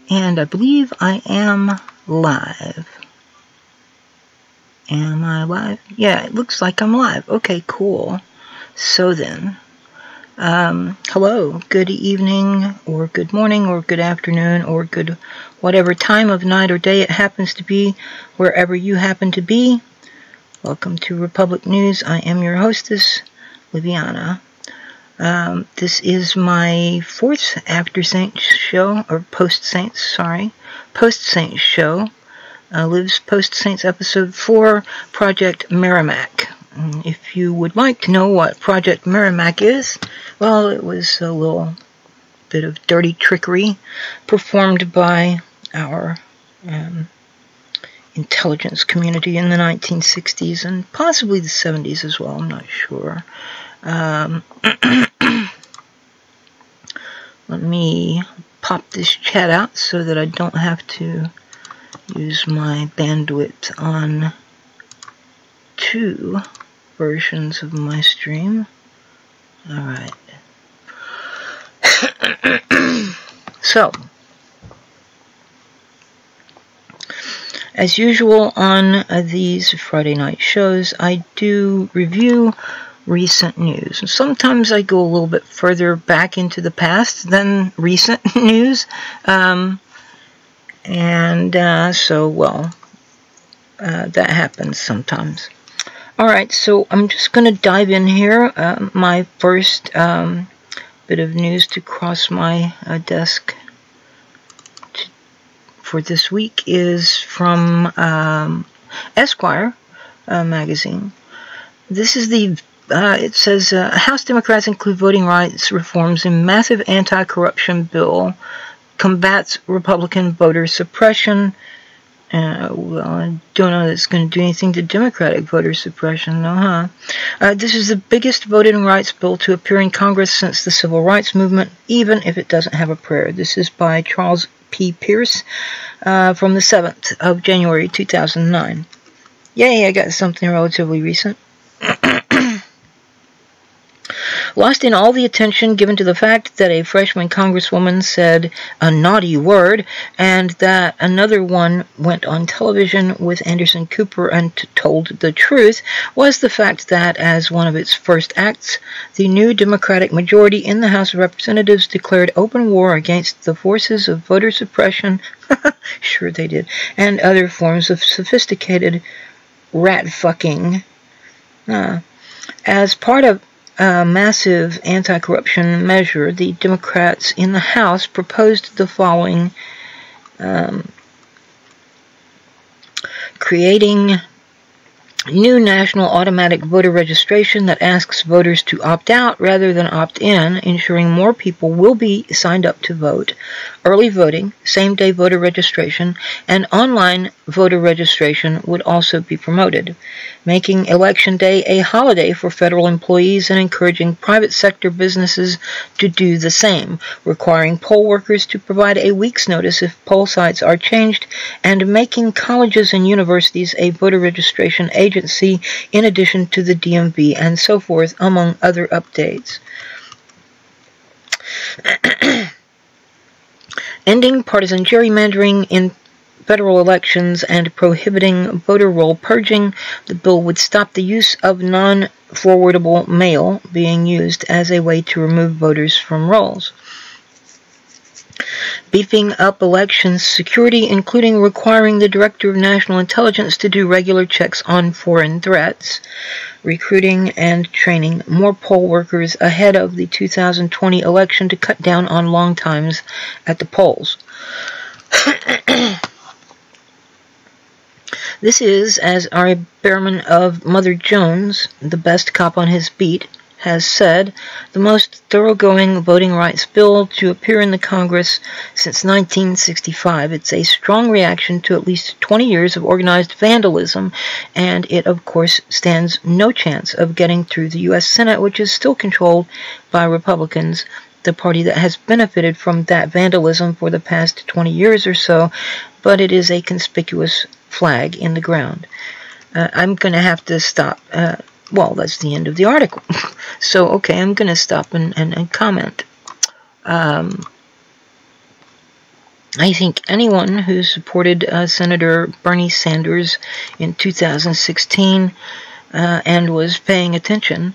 And I believe I am live. Am I live? Yeah, it looks like I'm live. Okay, cool. So then, hello, good evening, or good morning, or good afternoon, or good whatever time of night or day it happens to be, wherever you happen to be. Welcome to Republic News. I am your hostess, Liviana. This is my fourth After Saints show, or Post Saints, sorry, Post Saints show. Liv's Post Saints episode 4, Project MERRIMAC. If you would like to know what Project MERRIMAC is, well, it was a little bit of dirty trickery performed by our intelligence community in the 1960s and possibly the 70s as well, I'm not sure. Let me pop this chat out so that I don't have to use my bandwidth on two versions of my stream. Alright. So, as usual on these Friday night shows, I do review recent news. That happens sometimes. Alright, so I'm just going to dive in here. My first bit of news to cross my desk for this week is from Esquire magazine. This is it says, House Democrats include voting rights reforms in massive anti-corruption bill, combats Republican voter suppression. Well, I don't know that it's going to do anything to Democratic voter suppression, no, huh? This is the biggest voting rights bill to appear in Congress since the Civil Rights Movement, even if it doesn't have a prayer. This is by Charles P. Pierce from the 7th of January, 2009. Yay, I got something relatively recent. Lost in all the attention given to the fact that a freshman congresswoman said a naughty word, and that another one went on television with Anderson Cooper and told the truth, was the fact that, as one of its first acts, the new Democratic majority in the House of Representatives declared open war against the forces of voter suppression, sure they did, and other forms of sophisticated rat-fucking. As part of a massive anti-corruption measure, the Democrats in the House proposed the following, creating new national automatic voter registration that asks voters to opt out rather than opt in, ensuring more people will be signed up to vote, early voting, same-day voter registration, and online voter registration would also be promoted, making Election Day a holiday for federal employees and encouraging private sector businesses to do the same, requiring poll workers to provide a week's notice if poll sites are changed, and making colleges and universities a voter registration agency in addition to the DMV and so forth, among other updates. Ending partisan gerrymandering in federal elections and prohibiting voter roll purging, the bill would stop the use of non-forwardable mail being used as a way to remove voters from rolls. Beefing up elections security, including requiring the Director of National Intelligence to do regular checks on foreign threats, recruiting and training more poll workers ahead of the 2020 election to cut down on long times at the polls. This is, as Ari Behrman of Mother Jones, the best cop on his beat, has said, the most thoroughgoing voting rights bill to appear in the Congress since 1965. It's a strong reaction to at least 20 years of organized vandalism, and it, of course, stands no chance of getting through the U.S. Senate, which is still controlled by Republicans, the party that has benefited from that vandalism for the past 20 years or so, but it is a conspicuous flag in the ground. I'm going to have to stop. Well, that's the end of the article. So, okay, I'm going to stop and comment. I think anyone who supported Senator Bernie Sanders in 2016 and was paying attention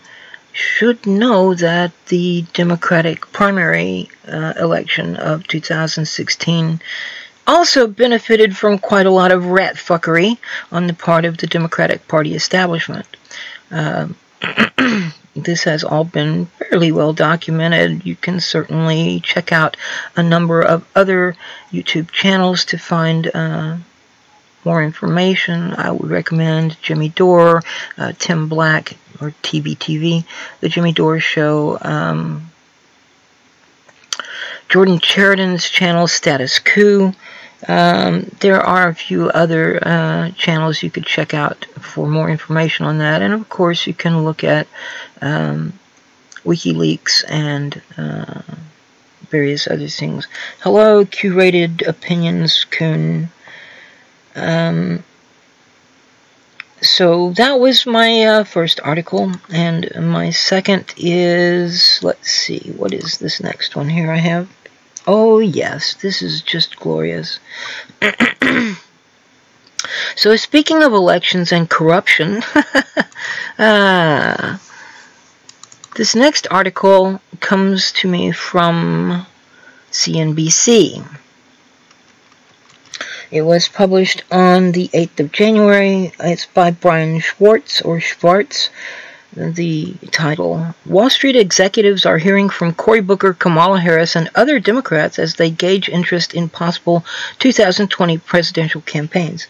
should know that the Democratic primary election of 2016 also benefited from quite a lot of rat fuckery on the part of the Democratic Party establishment. This has all been fairly well documented. You can certainly check out a number of other YouTube channels to find more information. I would recommend Jimmy Dore, Tim Black, or TBTV, The Jimmy Dore Show, Jordan Sheridan's channel, Status Coup. There are a few other channels you could check out for more information on that. And of course, you can look at WikiLeaks and various other things. Hello, Curated Opinions, Coon. So that was my first article, and my second is, let's see, what is this next one here I have? Oh yes, this is just glorious. So speaking of elections and corruption, this next article comes to me from CNBC. It was published on the 8th of January. It's by Brian Schwartz, or Schwartz. The title, Wall Street executives are hearing from Cory Booker, Kamala Harris, and other Democrats as they gauge interest in possible 2020 presidential campaigns.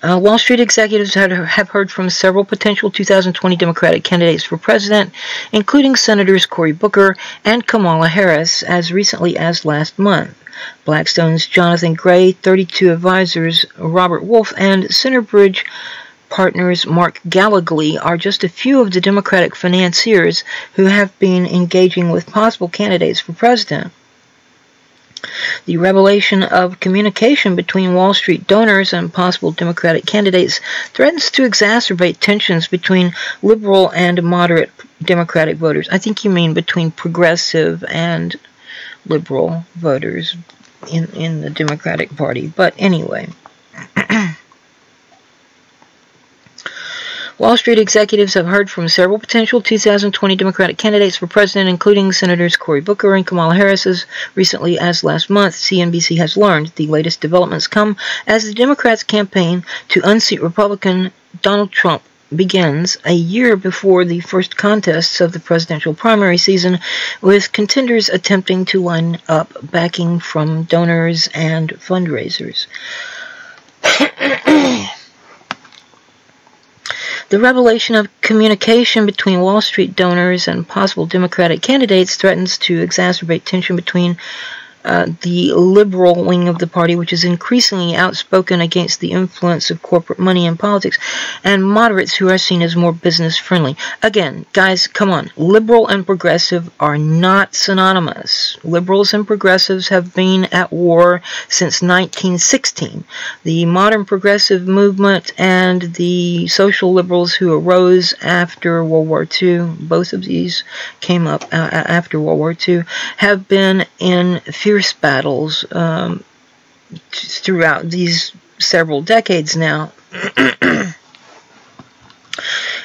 Wall Street executives have heard from several potential 2020 Democratic candidates for president, including Senators Cory Booker and Kamala Harris, as recently as last month. Blackstone's Jonathan Gray, 32 Advisors Robert Wolf, and Centerbridge partners Mark Gallagher are just a few of the Democratic financiers who have been engaging with possible candidates for president. The revelation of communication between Wall Street donors and possible Democratic candidates threatens to exacerbate tensions between liberal and moderate Democratic voters. I think you mean between progressive and liberal voters in the Democratic Party. But anyway. Wall Street executives have heard from several potential 2020 Democratic candidates for president, including Senators Cory Booker and Kamala Harris, as recently as last month, CNBC has learned. The latest developments come as the Democrats' campaign to unseat Republican Donald Trump begins a year before the first contests of the presidential primary season, with contenders attempting to line up backing from donors and fundraisers. The revelation of communication between Wall Street donors and possible Democratic candidates threatens to exacerbate tension between the liberal wing of the party, which is increasingly outspoken against the influence of corporate money in politics, and moderates who are seen as more business-friendly. Again, guys, come on. Liberal and progressive are not synonymous. Liberals and progressives have been at war since 1916. The modern progressive movement and the social liberals who arose after World War II, both of these came up after World War II, have been in fierce battles throughout these several decades now.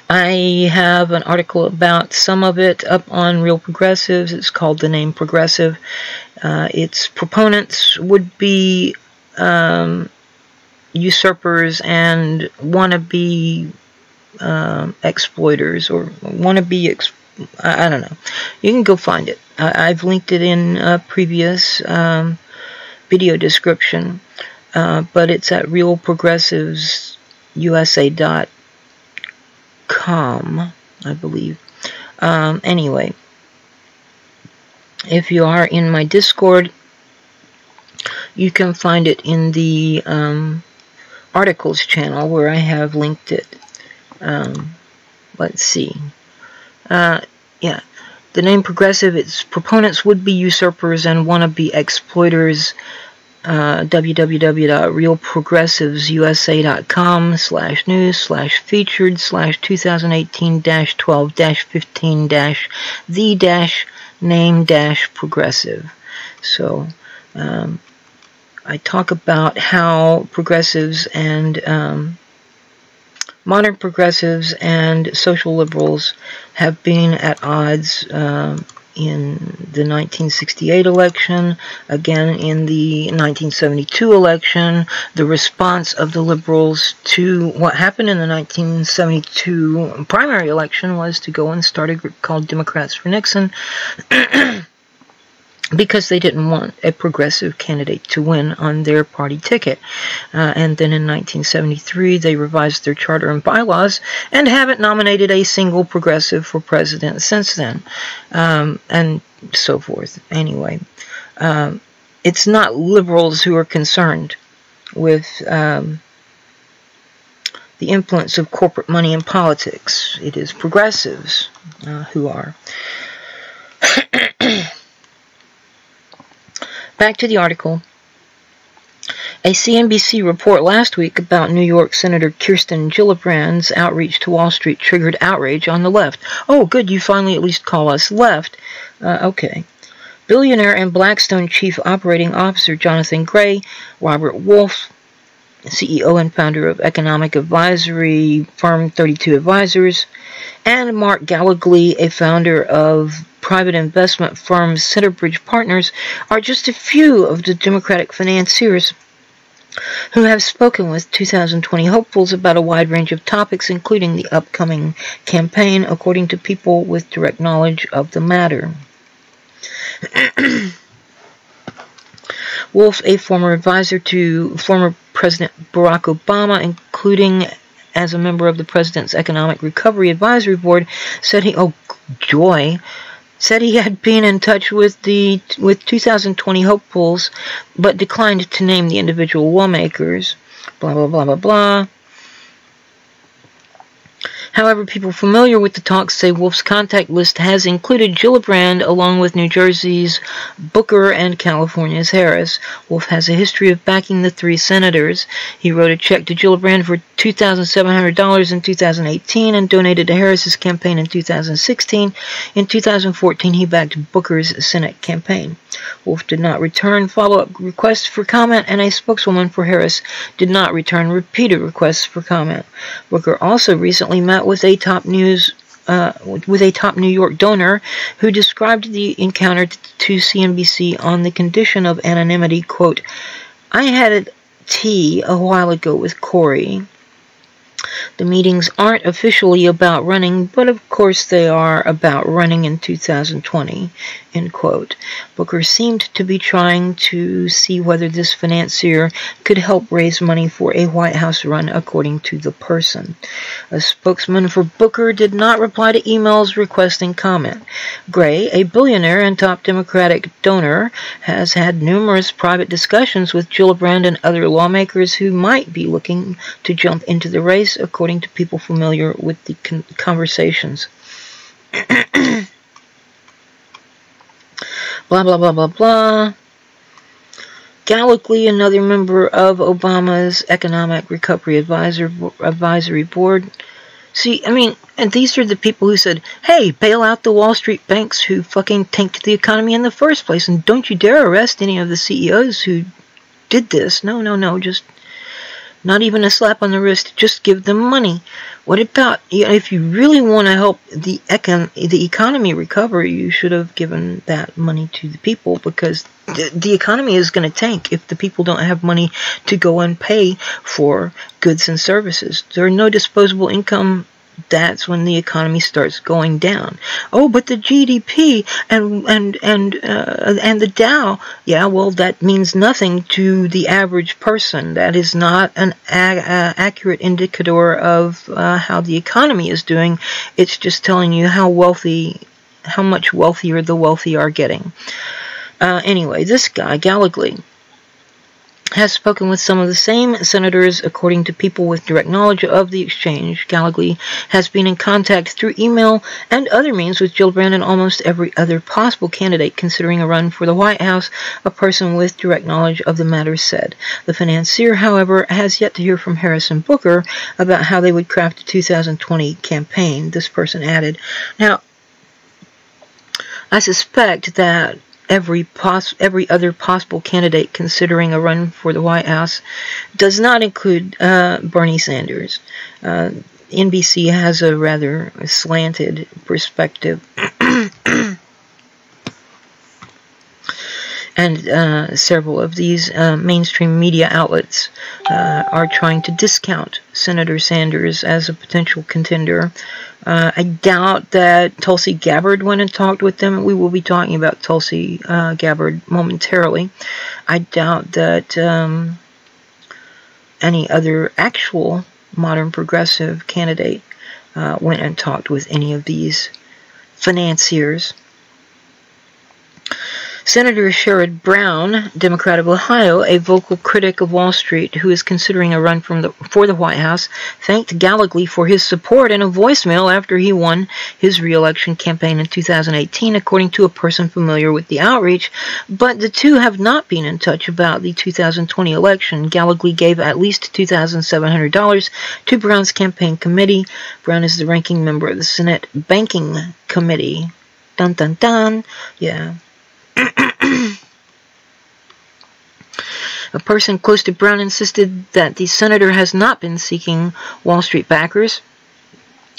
I have an article about some of it up on Real Progressives. It's called The Name Progressive. Its proponents would be usurpers and wannabe exploiters, or wannabe I don't know. You can go find it. I've linked it in a previous video description, but it's at realprogressivesusa.com, I believe. Anyway, if you are in my Discord, you can find it in the articles channel where I have linked it. Let's see. Yeah, The Name Progressive, its proponents would be usurpers and wannabe exploiters. www.realprogressivesusa.com/news/featured/2018-12-15-the name-progressive. So I talk about how progressives and modern progressives and social liberals have been at odds in the 1968 election, again in the 1972 election. The response of the liberals to what happened in the 1972 primary election was to go and start a group called Democrats for Nixon because they didn't want a progressive candidate to win on their party ticket. And then in 1973, they revised their charter and bylaws and haven't nominated a single progressive for president since then, and so forth. Anyway, it's not liberals who are concerned with the influence of corporate money in politics. It is progressives who are. Back to the article. A CNBC report last week about New York Senator Kirsten Gillibrand's outreach to Wall Street triggered outrage on the left. Oh, good, you finally at least call us left. Okay. Billionaire and Blackstone Chief Operating Officer Jonathan Gray, Robert Wolf, CEO and founder of economic advisory firm 32 Advisors, and Mark Gallagly, a founder of private investment firm Centerbridge Partners, are just a few of the Democratic financiers who have spoken with 2020 hopefuls about a wide range of topics, including the upcoming campaign, according to people with direct knowledge of the matter. Wolf, a former advisor to former President Barack Obama, including as a member of the President's Economic Recovery Advisory Board, said he had been in touch with 2020 hopefuls, but declined to name the individual lawmakers. Blah, blah, blah, blah, blah. However, people familiar with the talks say Wolf's contact list has included Gillibrand along with New Jersey's Booker and California's Harris. Wolf has a history of backing the three senators. He wrote a check to Gillibrand for $2,700 in 2018 and donated to Harris's campaign in 2016. In 2014, he backed Booker's Senate campaign. Wolf did not return follow-up requests for comment, and a spokeswoman for Harris did not return repeated requests for comment. Booker also recently met with a top New York donor who described the encounter to CNBC on the condition of anonymity. Quote, "I had a tea a while ago with Cory. The meetings aren't officially about running, but of course they are about running in 2020, end quote. Booker seemed to be trying to see whether this financier could help raise money for a White House run, according to the person. A spokesman for Booker did not reply to emails requesting comment. Gray, a billionaire and top Democratic donor, has had numerous private discussions with Gillibrand and other lawmakers who might be looking to jump into the race, according to people familiar with the conversations. Blah, blah, blah, blah, blah. Gallagly, another member of Obama's Economic Recovery Advisory Board. See, I mean, and these are the people who said, hey, bail out the Wall Street banks who fucking tanked the economy in the first place, and don't you dare arrest any of the CEOs who did this. No, just not even a slap on the wrist, just give them money. What about, if you really want to help the economy recover, you should have given that money to the people, because the economy is going to tank if the people don't have money to go and pay for goods and services. There are no disposable income. That's when the economy starts going down. Oh, but the GDP and the Dow, yeah, well, that means nothing to the average person. That is not an accurate indicator of how the economy is doing. It's just telling you how much wealthier the wealthy are getting. Anyway, this guy, Gallagly, has spoken with some of the same senators, according to people with direct knowledge of the exchange. Gallagly has been in contact through email and other means with Gillibrand and almost every other possible candidate considering a run for the White House, a person with direct knowledge of the matter said. The financier, however, has yet to hear from Harris and Booker about how they would craft a 2020 campaign, this person added. Now, I suspect that every other possible candidate considering a run for the White House does not include Bernie Sanders. NBC has a rather slanted perspective. And several of these mainstream media outlets are trying to discount Senator Sanders as a potential contender. I doubt that Tulsi Gabbard went and talked with them. We will be talking about Tulsi Gabbard momentarily. I doubt that any other actual modern progressive candidate went and talked with any of these financiers. Senator Sherrod Brown, Democrat of Ohio, a vocal critic of Wall Street who is considering a run for the White House, thanked Boogley for his support in a voicemail after he won his re-election campaign in 2018, according to a person familiar with the outreach. But the two have not been in touch about the 2020 election. Boogley gave at least $2,700 to Brown's campaign committee. Brown is the ranking member of the Senate Banking Committee. Dun dun dun. Yeah. A person close to Brown insisted that the senator has not been seeking Wall Street backers.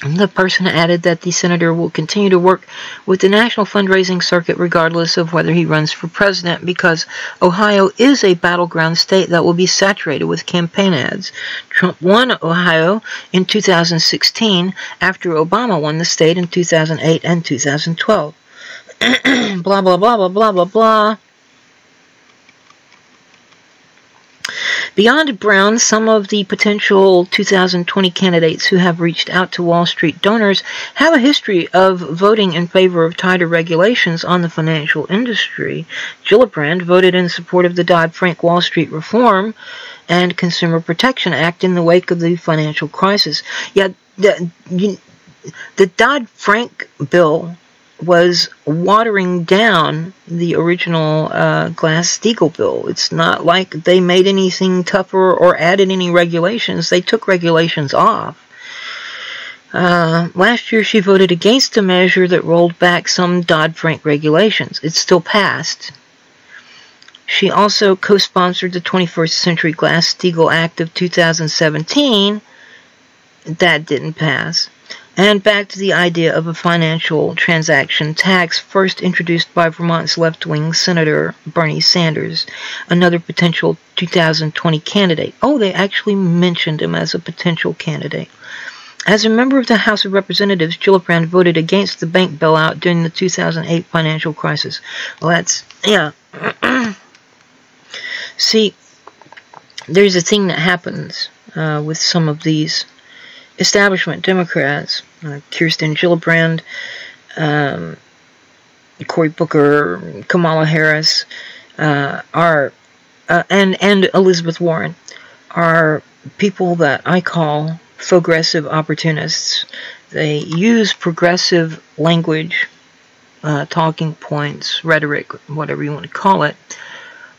The person added that the senator will continue to work with the national fundraising circuit regardless of whether he runs for president, because Ohio is a battleground state that will be saturated with campaign ads. Trump won Ohio in 2016 after Obama won the state in 2008 and 2012. Blah, blah, blah, blah, blah, blah, blah. Beyond Brown, some of the potential 2020 candidates who have reached out to Wall Street donors have a history of voting in favor of tighter regulations on the financial industry. Gillibrand voted in support of the Dodd-Frank Wall Street Reform and Consumer Protection Act in the wake of the financial crisis. Yet, the Dodd-Frank bill was watering down the original Glass-Steagall bill. It's not like they made anything tougher or added any regulations. They took regulations off. Last year she voted against a measure that rolled back some Dodd-Frank regulations. It still passed. She also co-sponsored the 21st Century Glass-Steagall Act of 2017. That didn't pass. And back to the idea of a financial transaction tax, first introduced by Vermont's left-wing Senator Bernie Sanders, another potential 2020 candidate. Oh, they actually mentioned him as a potential candidate. As a member of the House of Representatives, Gillibrand voted against the bank bailout during the 2008 financial crisis. Well, that's, yeah. See, there's a thing that happens with some of these establishment Democrats, Kirsten Gillibrand, Cory Booker, Kamala Harris, and Elizabeth Warren, are people that I call progressive opportunists. They use progressive language, talking points, rhetoric, whatever you want to call it.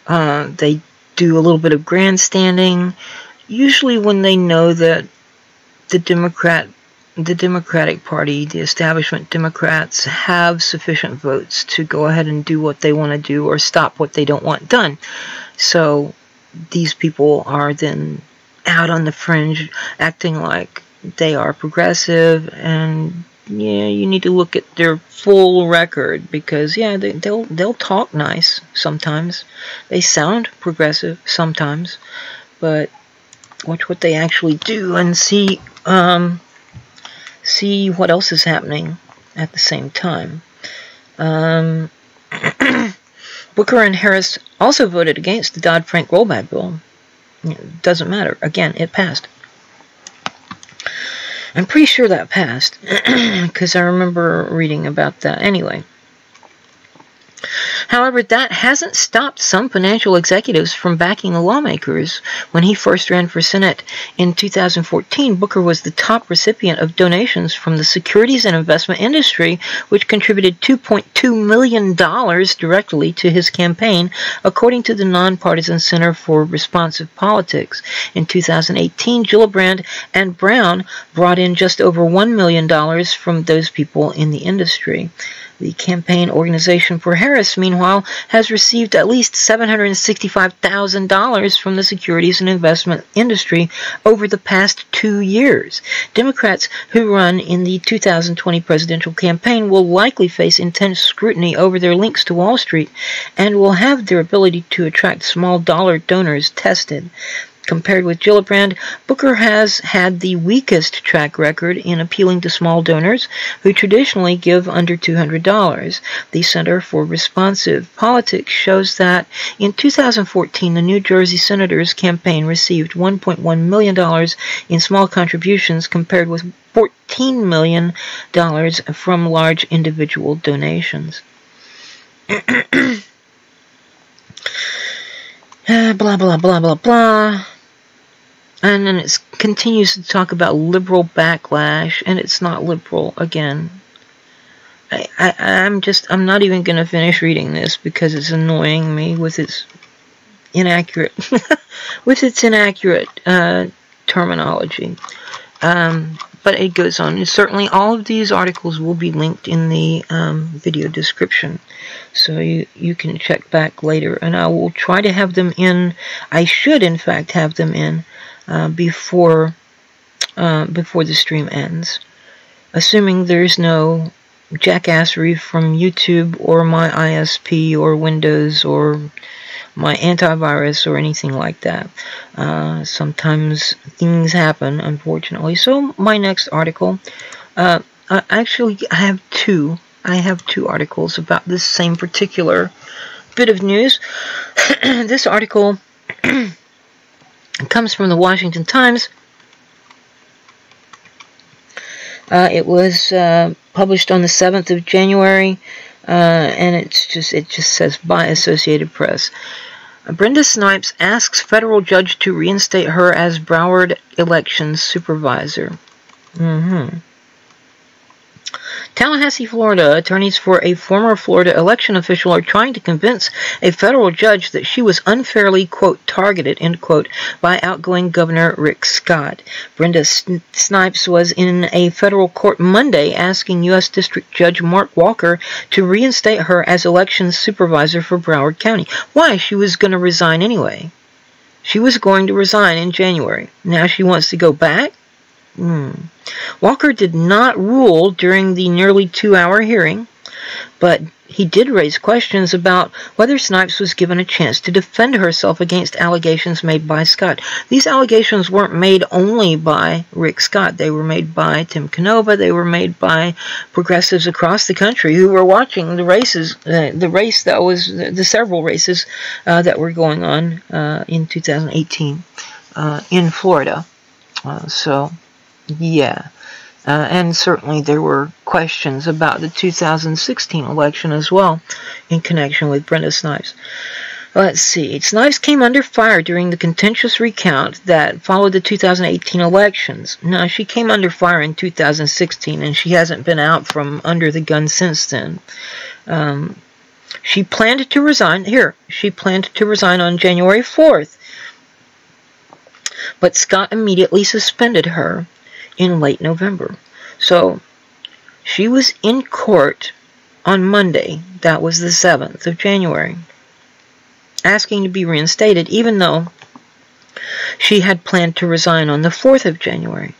They do a little bit of grandstanding, usually when they know that the Democratic Party, the establishment Democrats, have sufficient votes to go ahead and do what they want to do or stop what they don't want done. So these people are then out on the fringe acting like they are progressive, and yeah, you need to look at their full record, because yeah, they'll talk nice sometimes. They sound progressive sometimes, but watch what they actually do and see what else is happening at the same time. Booker and Harris also voted against the Dodd-Frank rollback bill. It doesn't matter. Again, it passed. I'm pretty sure that passed, because I remember reading about that. Anyway. However, that hasn't stopped some financial executives from backing the lawmakers. When he first ran for Senate in 2014, Booker was the top recipient of donations from the securities and investment industry, which contributed $2.2 million directly to his campaign, according to the Nonpartisan Center for Responsive Politics. In 2018, Gillibrand and Brown brought in just over $1 million from those people in the industry. The campaign organization for Harris, meanwhile, has received at least $765,000 from the securities and investment industry over the past 2 years. Democrats who run in the 2020 presidential campaign will likely face intense scrutiny over their links to Wall Street and will have their ability to attract small dollar donors tested. Compared with Gillibrand, Booker has had the weakest track record in appealing to small donors who traditionally give under $200. The Center for Responsive Politics shows that in 2014, the New Jersey Senator's campaign received $1.1 million in small contributions compared with $14 million from large individual donations. Blah, blah, blah, blah, blah. And then it continues to talk about liberal backlash, and it's not liberal again. I'm not even going to finish reading this because it's annoying me with its inaccurate, terminology. But it goes on. And certainly all of these articles will be linked in the video description. So you can check back later. And I will try to have them in. I should, in fact, have them in before the stream ends. Assuming there's no jackassery from YouTube or my ISP or Windows or my antivirus or anything like that. Sometimes things happen, unfortunately. So my next article, actually I have two articles about this same particular bit of news. This article comes from the Washington Times. It was published on the 7th of January, and it just says by Associated Press. Brenda Snipes asks federal judge to reinstate her as Broward elections supervisor. Tallahassee, Florida. Attorneys for a former Florida election official are trying to convince a federal judge that she was unfairly, quote, targeted, end quote, by outgoing Governor Rick Scott. Brenda Snipes was in a federal court Monday asking U.S. District Judge Mark Walker to reinstate her as elections supervisor for Broward County. Why? She was going to resign anyway. She was going to resign in January. Now she wants to go back? Walker did not rule during the nearly 2-hour hearing, but he did raise questions about whether Snipes was given a chance to defend herself against allegations made by Scott. These allegations weren't made only by Rick Scott. They were made by Tim Canova. They were made by progressives across the country who were watching the races, the several races that were going on in 2018 in Florida. Yeah, and certainly there were questions about the 2016 election as well in connection with Brenda Snipes. Let's see. Snipes came under fire during the contentious recount that followed the 2018 elections. Now, she came under fire in 2016, and she hasn't been out from under the gun since then. She planned to resign. She planned to resign on January 4th, but Scott immediately suspended her in late November. So she was in court on Monday, that was the 7th of January, asking to be reinstated, even though she had planned to resign on the 4th of January.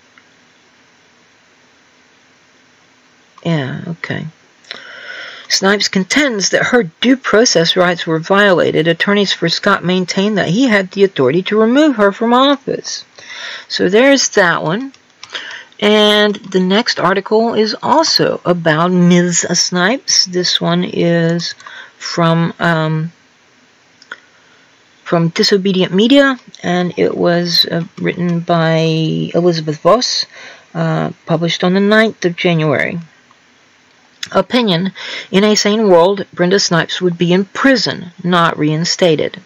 Yeah, okay. Snipes contends that her due process rights were violated. Attorneys for Scott maintain that he had the authority to remove her from office. So there's that one. And the next article is also about Ms. Snipes. This one is from Disobedient Media, and it was written by Elizabeth Voss, published on the 9th of January. Opinion: in a sane world, Brenda Snipes would be in prison, not reinstated.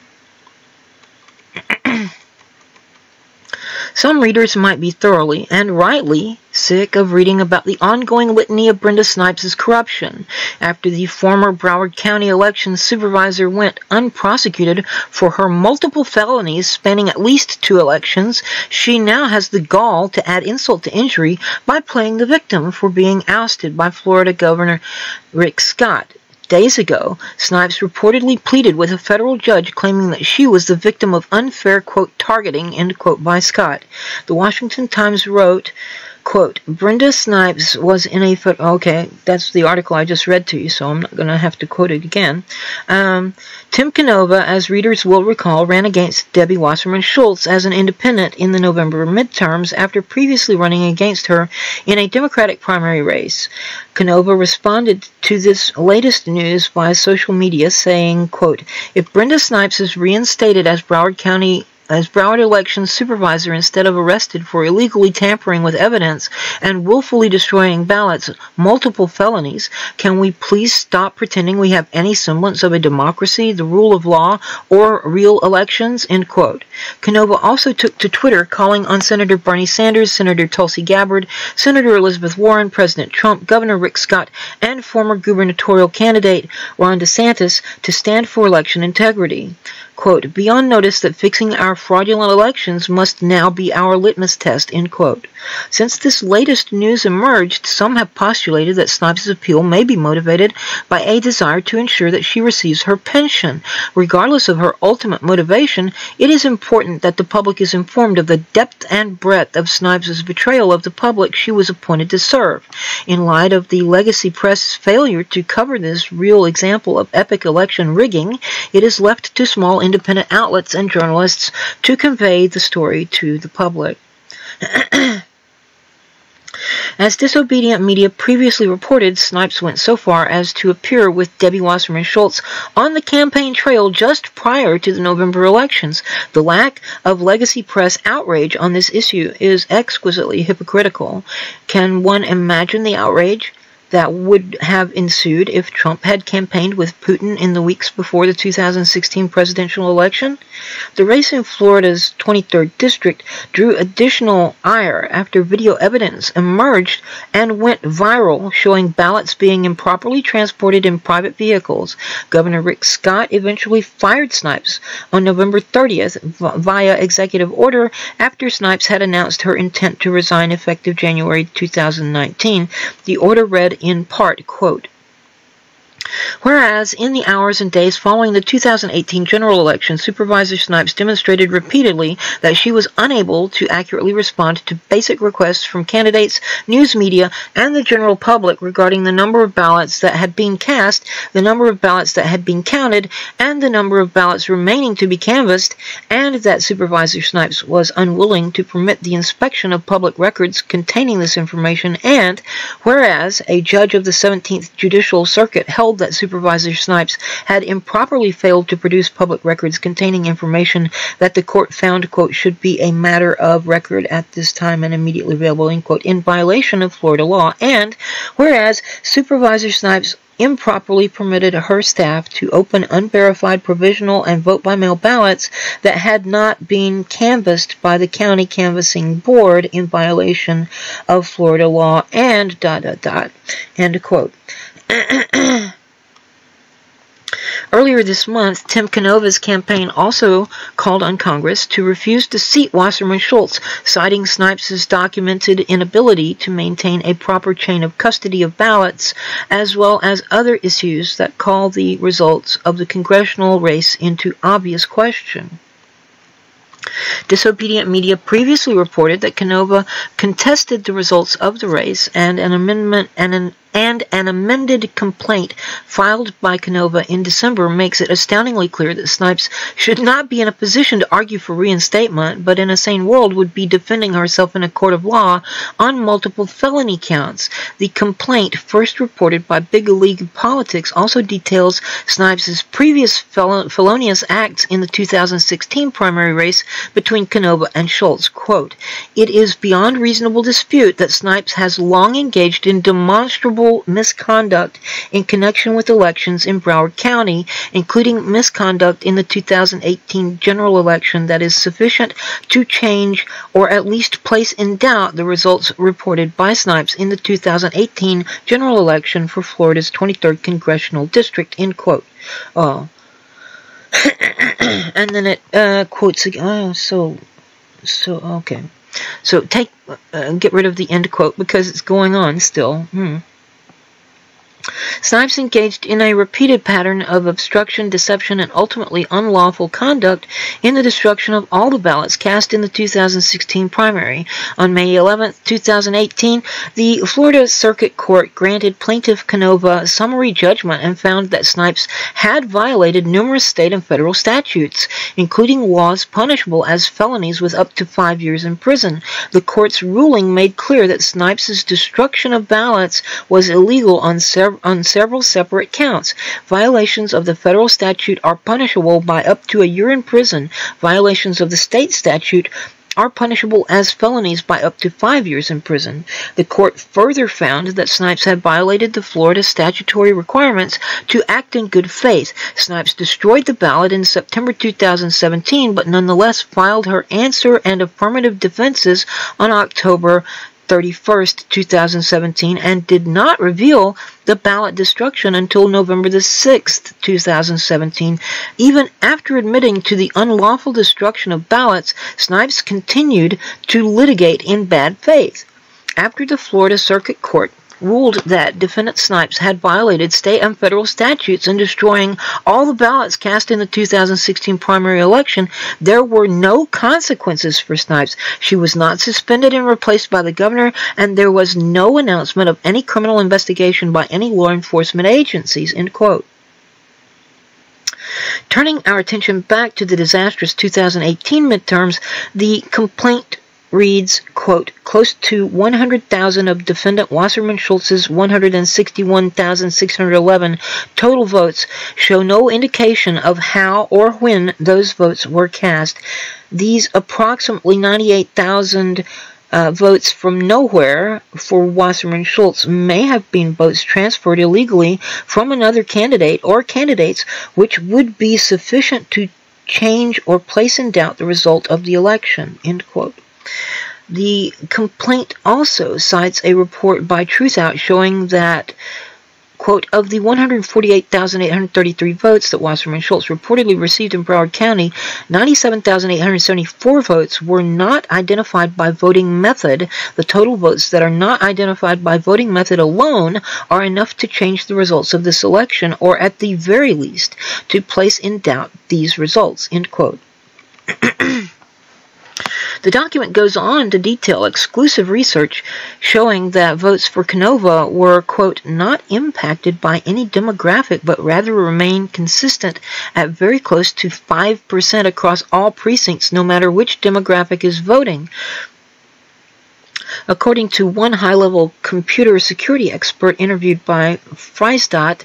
Some readers might be thoroughly, and rightly, sick of reading about the ongoing litany of Brenda Snipes' corruption. After the former Broward County election supervisor went unprosecuted for her multiple felonies spanning at least 2 elections, she now has the gall to add insult to injury by playing the victim for being ousted by Florida Governor Rick Scott. Days ago, Snipes reportedly pleaded with a federal judge claiming that she was the victim of unfair, quote, targeting, end quote, by Scott. The Washington Times wrote, quote, Brenda Snipes was in a... Okay, that's the article I just read to you, so I'm not going to have to quote it again. Tim Canova, as readers will recall, ran against Debbie Wasserman Schultz as an independent in the November midterms after previously running against her in a Democratic primary race. Canova responded to this latest news via social media saying, quote, if Brenda Snipes is reinstated as Broward election supervisor instead of arrested for illegally tampering with evidence and willfully destroying ballots, multiple felonies, can we please stop pretending we have any semblance of a democracy, the rule of law, or real elections, end quote. Canova also took to Twitter calling on Senator Bernie Sanders, Senator Tulsi Gabbard, Senator Elizabeth Warren, President Trump, Governor Rick Scott, and former gubernatorial candidate Ron DeSantis to stand for election integrity. Quote, beyond notice that fixing our fraudulent elections must now be our litmus test, end quote. Since this latest news emerged, some have postulated that Snipes' appeal may be motivated by a desire to ensure that she receives her pension. Regardless of her ultimate motivation, it is important that the public is informed of the depth and breadth of Snipes' betrayal of the public she was appointed to serve. In light of the legacy press's failure to cover this real example of epic election rigging, it is left to small independent outlets and journalists to convey the story to the public. As disobedient media previously reported, Snipes went so far as to appear with Debbie Wasserman Schultz on the campaign trail just prior to the November elections. The lack of legacy press outrage on this issue is exquisitely hypocritical. Can one imagine the outrage that would have ensued if Trump had campaigned with Putin in the weeks before the 2016 presidential election? The race in Florida's 23rd district drew additional ire after video evidence emerged and went viral showing ballots being improperly transported in private vehicles. Governor Rick Scott eventually fired Snipes on November 30th via executive order after Snipes had announced her intent to resign effective January 2019. The order read in part, quote, whereas in the hours and days following the 2018 general election, Supervisor Snipes demonstrated repeatedly that she was unable to accurately respond to basic requests from candidates, news media, and the general public regarding the number of ballots that had been cast, the number of ballots that had been counted, and the number of ballots remaining to be canvassed, and that Supervisor Snipes was unwilling to permit the inspection of public records containing this information, and whereas a judge of the 17th Judicial Circuit held that Supervisor Snipes had improperly failed to produce public records containing information that the court found, quote, should be a matter of record at this time and immediately available, end quote, in violation of Florida law, and whereas Supervisor Snipes improperly permitted her staff to open unverified provisional and vote-by-mail ballots that had not been canvassed by the county canvassing board in violation of Florida law, and ... end quote. Earlier this month, Tim Canova's campaign also called on Congress to refuse to seat Wasserman Schultz, citing Snipes' documented inability to maintain a proper chain of custody of ballots, as well as other issues that call the results of the congressional race into obvious question. Disobedient media previously reported that Canova contested the results of the race, and an amended complaint filed by Canova in December makes it astoundingly clear that Snipes should not be in a position to argue for reinstatement, but in a sane world would be defending herself in a court of law on multiple felony counts. The complaint, first reported by Big League Politics, also details Snipes' previous felonious acts in the 2016 primary race between Canova and Schultz. Quote, it is beyond reasonable dispute that Snipes has long engaged in demonstrable punishable misconduct in connection with elections in Broward County, including misconduct in the 2018 general election that is sufficient to change or at least place in doubt the results reported by Snipes in the 2018 general election for Florida's 23rd Congressional District, end quote. And then it quotes again. Okay. So get rid of the end quote because it's going on still. Snipes engaged in a repeated pattern of obstruction, deception, and ultimately unlawful conduct in the destruction of all the ballots cast in the 2016 primary. On May 11, 2018, the Florida Circuit Court granted Plaintiff Canova summary judgment and found that Snipes had violated numerous state and federal statutes, including laws punishable as felonies with up to 5 years in prison. The court's ruling made clear that Snipes' destruction of ballots was illegal on several separate counts. Violations of the federal statute are punishable by up to a year in prison. Violations of the state statute are punishable as felonies by up to 5 years in prison. The court further found that Snipes had violated the Florida statutory requirements to act in good faith. Snipes destroyed the ballot in September 2017, but nonetheless filed her answer and affirmative defenses on October 31st, 2017, and did not reveal the ballot destruction until November the 6th, 2017. Even after admitting to the unlawful destruction of ballots, Snipes continued to litigate in bad faith. After the Florida Circuit Court ruled that defendant Snipes had violated state and federal statutes in destroying all the ballots cast in the 2016 primary election, there were no consequences for Snipes. She was not suspended and replaced by the governor, and there was no announcement of any criminal investigation by any law enforcement agencies, end quote. Turning our attention back to the disastrous 2018 midterms, the complaint reads, quote, close to 100,000 of defendant Wasserman Schultz's 161,611 total votes show no indication of how or when those votes were cast. These approximately 98,000 votes from nowhere for Wasserman Schultz may have been votes transferred illegally from another candidate or candidates, which would be sufficient to change or place in doubt the result of the election, end quote. The complaint also cites a report by Truthout showing that, quote, of the 148,833 votes that Wasserman Schultz reportedly received in Broward County, 97,874 votes were not identified by voting method. The total votes that are not identified by voting method alone are enough to change the results of this election, or at the very least, to place in doubt these results, end quote. The document goes on to detail exclusive research showing that votes for Canova were, quote, not impacted by any demographic, but rather remain consistent at very close to 5% across all precincts, no matter which demographic is voting. According to one high-level computer security expert interviewed by Reinstate,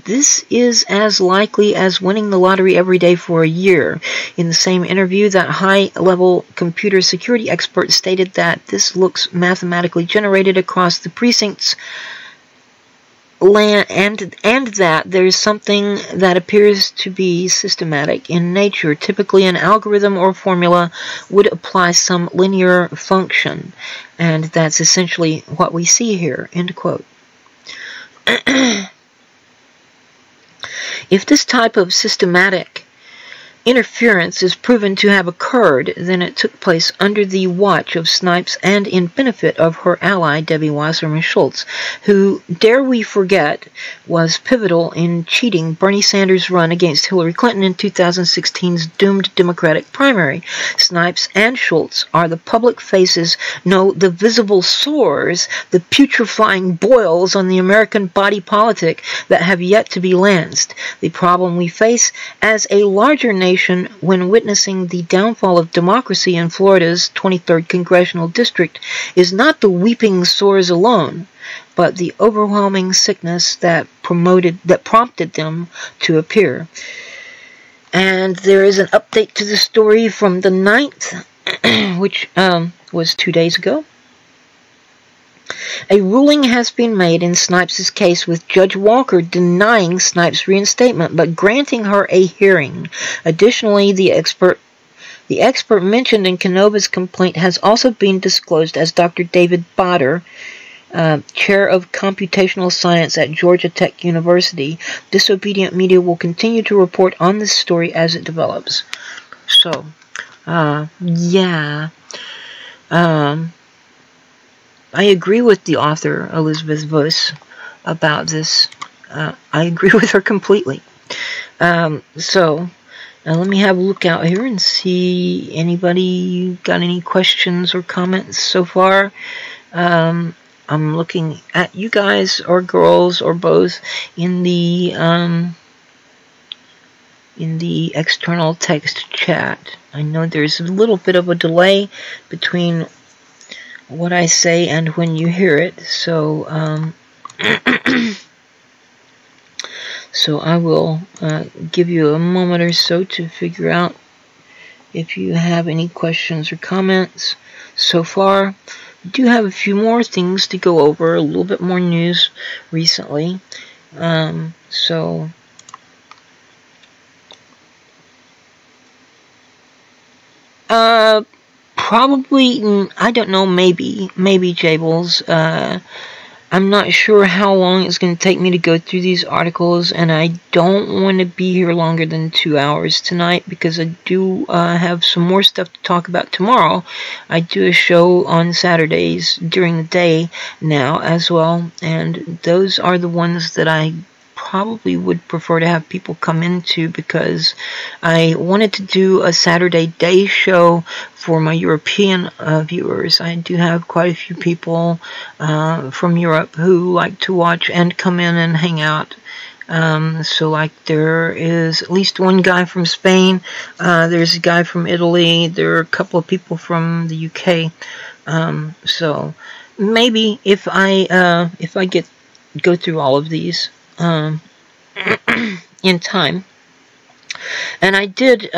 this is as likely as winning the lottery every day for a year. In the same interview, that high-level computer security expert stated that this looks mathematically generated across the precincts and that there is something that appears to be systematic in nature. Typically, an algorithm or formula would apply some linear function, and that's essentially what we see here, end quote. If this type of systematic interference is proven to have occurred, then it took place under the watch of Snipes and in benefit of her ally, Debbie Wasserman Schultz, who, dare we forget, was pivotal in cheating Bernie Sanders' run against Hillary Clinton in 2016's doomed Democratic primary. Snipes and Schultz are the public faces, no, the visible sores, the putrefying boils on the American body politic that have yet to be lanced. The problem we face as a larger nation when witnessing the downfall of democracy in Florida's 23rd Congressional District is not the weeping sores alone, but the overwhelming sickness that prompted them to appear. And there is an update to the story from the 9th, which was 2 days ago. A ruling has been made in Snipes' case, with Judge Walker denying Snipes' reinstatement but granting her a hearing. Additionally, the expert mentioned in Canova's complaint has also been disclosed as Dr. David Botter, Chair of Computational Science at Georgia Tech University. Disobedient Media will continue to report on this story as it develops. So, yeah. I agree with the author, Elizabeth Voss, about this. I agree with her completely. So, let me have a look out here and see anybody got any questions or comments so far. I'm looking at you guys or girls or both in the external text chat. I know there's a little bit of a delay between what I say and when you hear it, so so I will give you a moment or so to figure out if you have any questions or comments. So far, I do have a few more things to go over, a little bit more news recently. So probably, I don't know, maybe Jables. I'm not sure how long it's going to take me to go through these articles, and I don't want to be here longer than 2 hours tonight because I do have some more stuff to talk about tomorrow. I do a show on Saturdays during the day now as well, and those are the ones that I probably would prefer to have people come into, because I wanted to do a Saturday day show for my European viewers. I do have quite a few people from Europe who like to watch and come in and hang out. So like there is at least one guy from Spain, there's a guy from Italy, there are a couple of people from the UK. So maybe if I go through all of these in time, and I did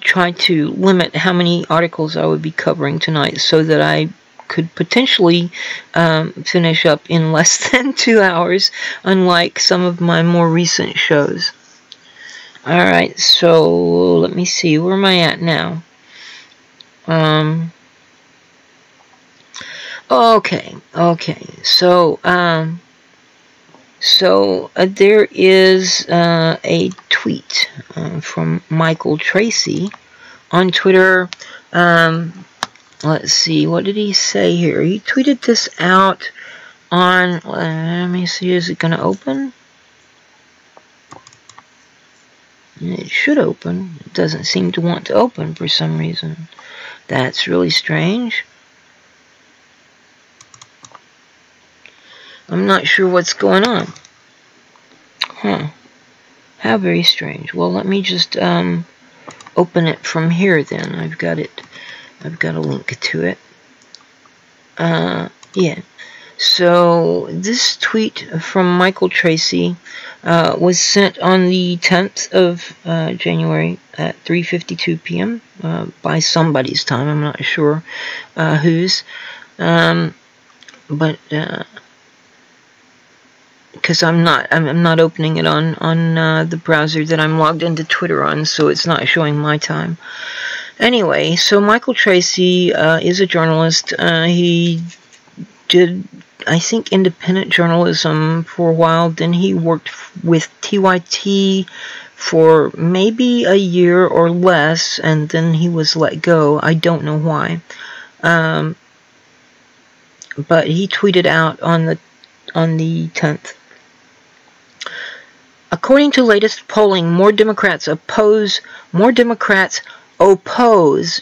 try to limit how many articles I would be covering tonight so that I could potentially finish up in less than 2 hours, unlike some of my more recent shows. Alright, so let me see, where am I at now? Okay, so there is a tweet from Michael Tracy on Twitter. Let's see, what did he say here? He tweeted this out on, let me see, is it going to open? It should open. It doesn't seem to want to open for some reason. That's really strange. I'm not sure what's going on. Huh. How very strange. Well, let me just open it from here then. I've got a link to it. Yeah. So this tweet from Michael Tracy was sent on the 10th of January at 3:52 p.m. By somebody's time. I'm not sure whose. But because I'm not opening it on the browser that I'm logged into Twitter on, so it's not showing my time. Anyway, so Michael Tracy is a journalist. He did, I think, independent journalism for a while. Then he worked with TYT for maybe a year or less, and then he was let go. I don't know why. But he tweeted out on the 10th. According to latest polling, more Democrats oppose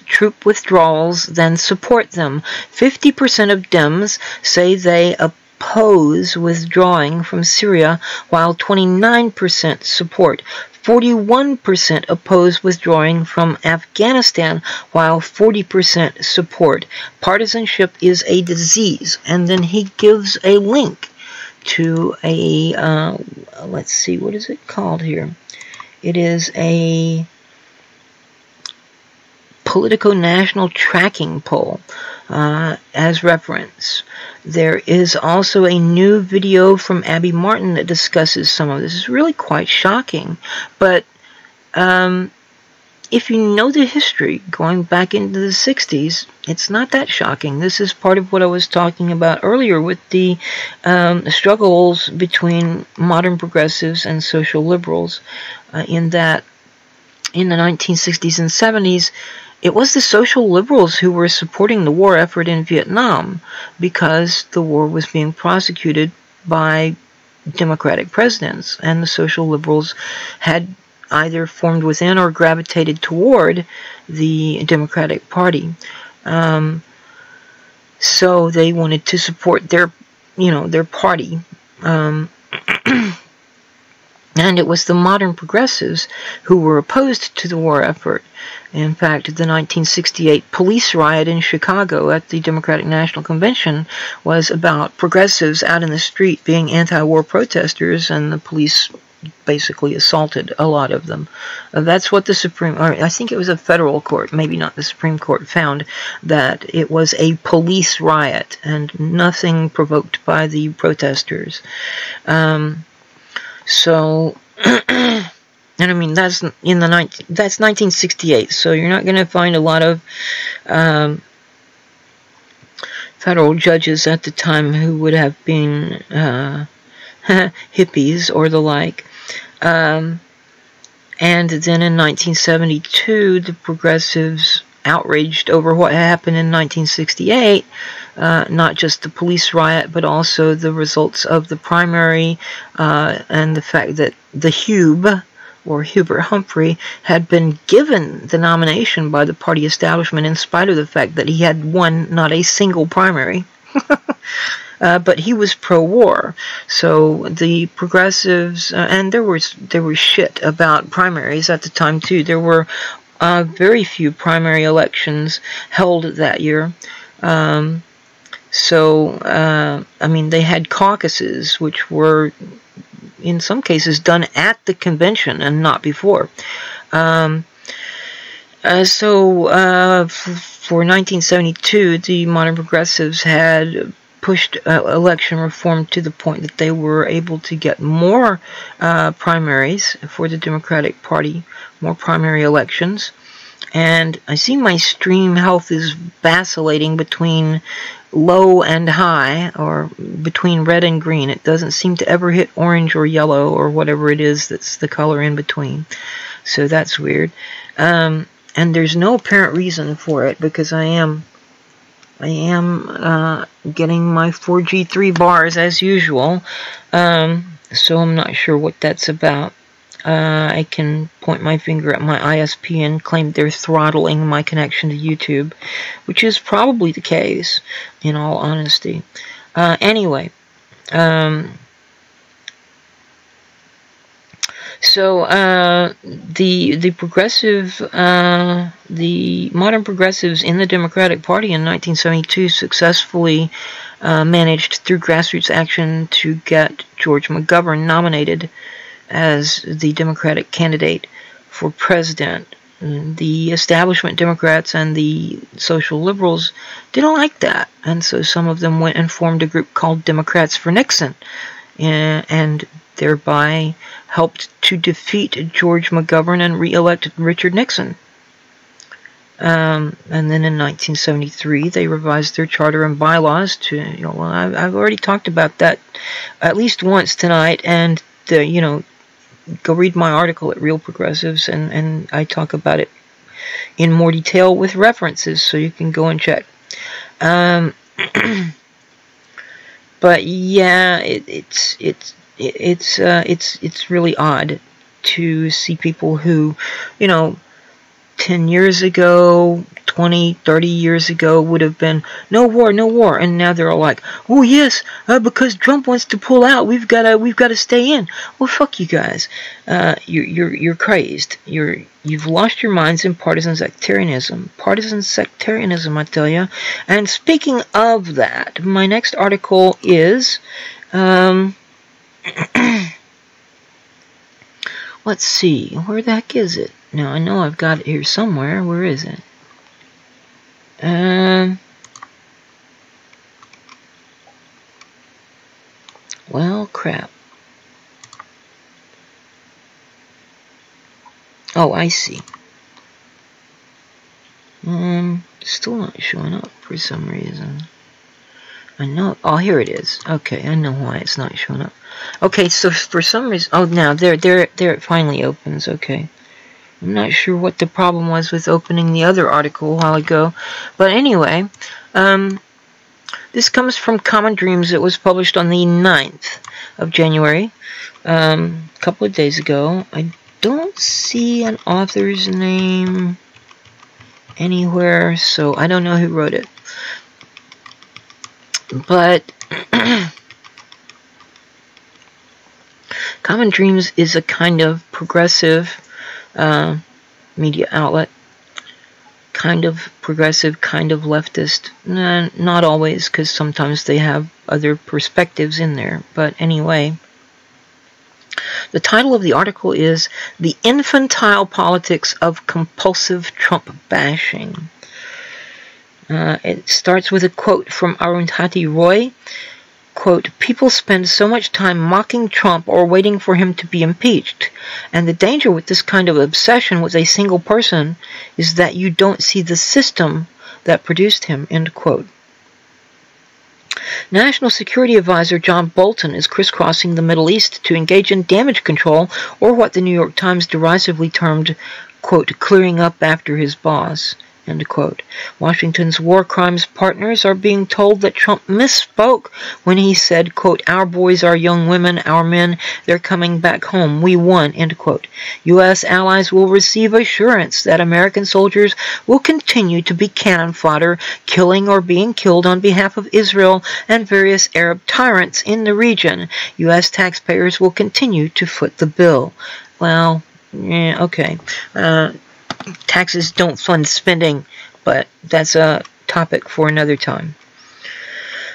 troop withdrawals than support them. 50% of Dems say they oppose withdrawing from Syria, while 29% support. 41% oppose withdrawing from Afghanistan, while 40% support. Partisanship is a disease. And then he gives a link to a, let's see, what is it called here? It is a Politico national tracking poll as reference. There is also a new video from Abby Martin that discusses some of this. It's really quite shocking, but if you know the history going back into the 60s, it's not that shocking. This is part of what I was talking about earlier with the struggles between modern progressives and social liberals, in that in the 1960s and 70s, it was the social liberals who were supporting the war effort in Vietnam because the war was being prosecuted by Democratic presidents, and the social liberals had either formed within or gravitated toward the Democratic Party. So they wanted to support their party. And it was the modern progressives who were opposed to the war effort. In fact, the 1968 police riot in Chicago at the Democratic National Convention was about progressives out in the street being anti-war protesters, and the police basically assaulted a lot of them. That's what I think it was a federal court, maybe not the Supreme Court, found that it was a police riot and nothing provoked by the protesters. So, and I mean, that's 1968, so you're not going to find a lot of federal judges at the time who would have been hippies or the like. And then in 1972, the progressives, outraged over what happened in 1968, not just the police riot, but also the results of the primary, and the fact that the Hube, or Hubert Humphrey, had been given the nomination by the party establishment in spite of the fact that he had won not a single primary. But he was pro-war, so the progressives, and there was shit about primaries at the time too. There were very few primary elections held that year. I mean, they had caucuses, which were in some cases done at the convention and not before. For 1972, the modern progressives had pushed election reform to the point that they were able to get more primaries for the Democratic Party, more primary elections. And I see my stream health is vacillating between low and high, or between red and green. It doesn't seem to ever hit orange or yellow or whatever it is that's the color in between. So that's weird. And there's no apparent reason for it, because I am getting my 4G3 bars as usual, so I'm not sure what that's about. I can point my finger at my ISP and claim they're throttling my connection to YouTube, which is probably the case, in all honesty. Anyway, so the modern progressives in the Democratic Party in 1972 successfully managed through grassroots action to get George McGovern nominated as the Democratic candidate for president. The establishment Democrats and the social liberals didn't like that, and so some of them went and formed a group called Democrats for Nixon, and thereby helped to defeat George McGovern and re-elect Richard Nixon. And then in 1973, they revised their charter and bylaws to, I've already talked about that at least once tonight, and go read my article at Real Progressives, and I talk about it in more detail with references, so you can go and check. But yeah, it's really odd to see people who, 10 years ago, 20, 30 years ago would have been no war, and now they're all like, oh yes, because Trump wants to pull out, we've got to stay in. Well, fuck you guys. You're crazed. You've lost your minds in partisan sectarianism, I tell you. And speaking of that, my next article is let's see, where the heck is it? Now, I know I've got it here somewhere. Where is it? crap. Oh, I see. Still not showing up for some reason. I know. Oh, here it is. Okay, I know why it's not showing up. Okay, so for some reason, oh, now there it finally opens. Okay, I'm not sure what the problem was with opening the other article a while ago, but anyway, this comes from Common Dreams. It was published on the 9th of January, a couple of days ago. I don't see an author's name anywhere, so I don't know who wrote it. But Common Dreams is a kind of progressive media outlet. Kind of progressive, kind of leftist. Not always, because sometimes they have other perspectives in there. But anyway, the title of the article is The Infantile Politics of Compulsive Trump Bashing. It starts with a quote from Arundhati Roy. Quote, people spend so much time mocking Trump or waiting for him to be impeached. And the danger with this kind of obsession with a single person is that you don't see the system that produced him, end quote. National Security Advisor John Bolton is crisscrossing the Middle East to engage in damage control, or what the New York Times derisively termed, quote, clearing up after his boss, end quote. Washington's war crimes partners are being told that Trump misspoke when he said, quote, our boys are young women, our men, they're coming back home, we won, end quote. U.S. allies will receive assurance that American soldiers will continue to be cannon fodder, killing or being killed on behalf of Israel and various Arab tyrants in the region. U.S. taxpayers will continue to foot the bill. Well, yeah, okay. Taxes don't fund spending, but that's a topic for another time.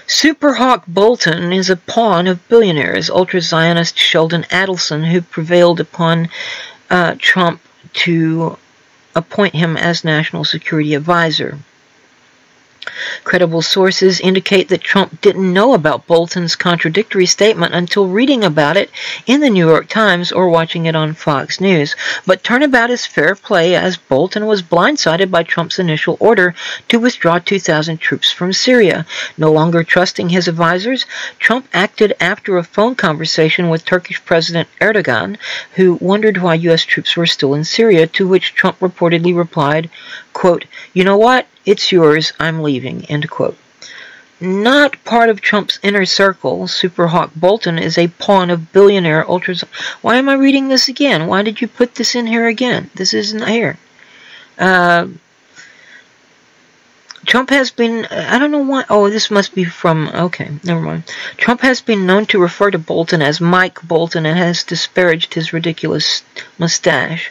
Superhawk Bolton is a pawn of billionaires, ultra-Zionist Sheldon Adelson, who prevailed upon Trump to appoint him as National Security Advisor. Credible sources indicate that Trump didn't know about Bolton's contradictory statement until reading about it in the New York Times or watching it on Fox News. But turnabout is fair play, as Bolton was blindsided by Trump's initial order to withdraw 2,000 troops from Syria. No longer trusting his advisors, Trump acted after a phone conversation with Turkish President Erdogan, who wondered why U.S. troops were still in Syria, to which Trump reportedly replied, quote, you know what? It's yours, I'm leaving, end quote. Not part of Trump's inner circle, Superhawk Bolton is a pawn of billionaire ultras. Why am I reading this again? Why did you put this in here again? This isn't here. Trump has been, I don't know why, oh, this must be from, okay, never mind. Trump has been known to refer to Bolton as Mike Bolton and has disparaged his ridiculous mustache.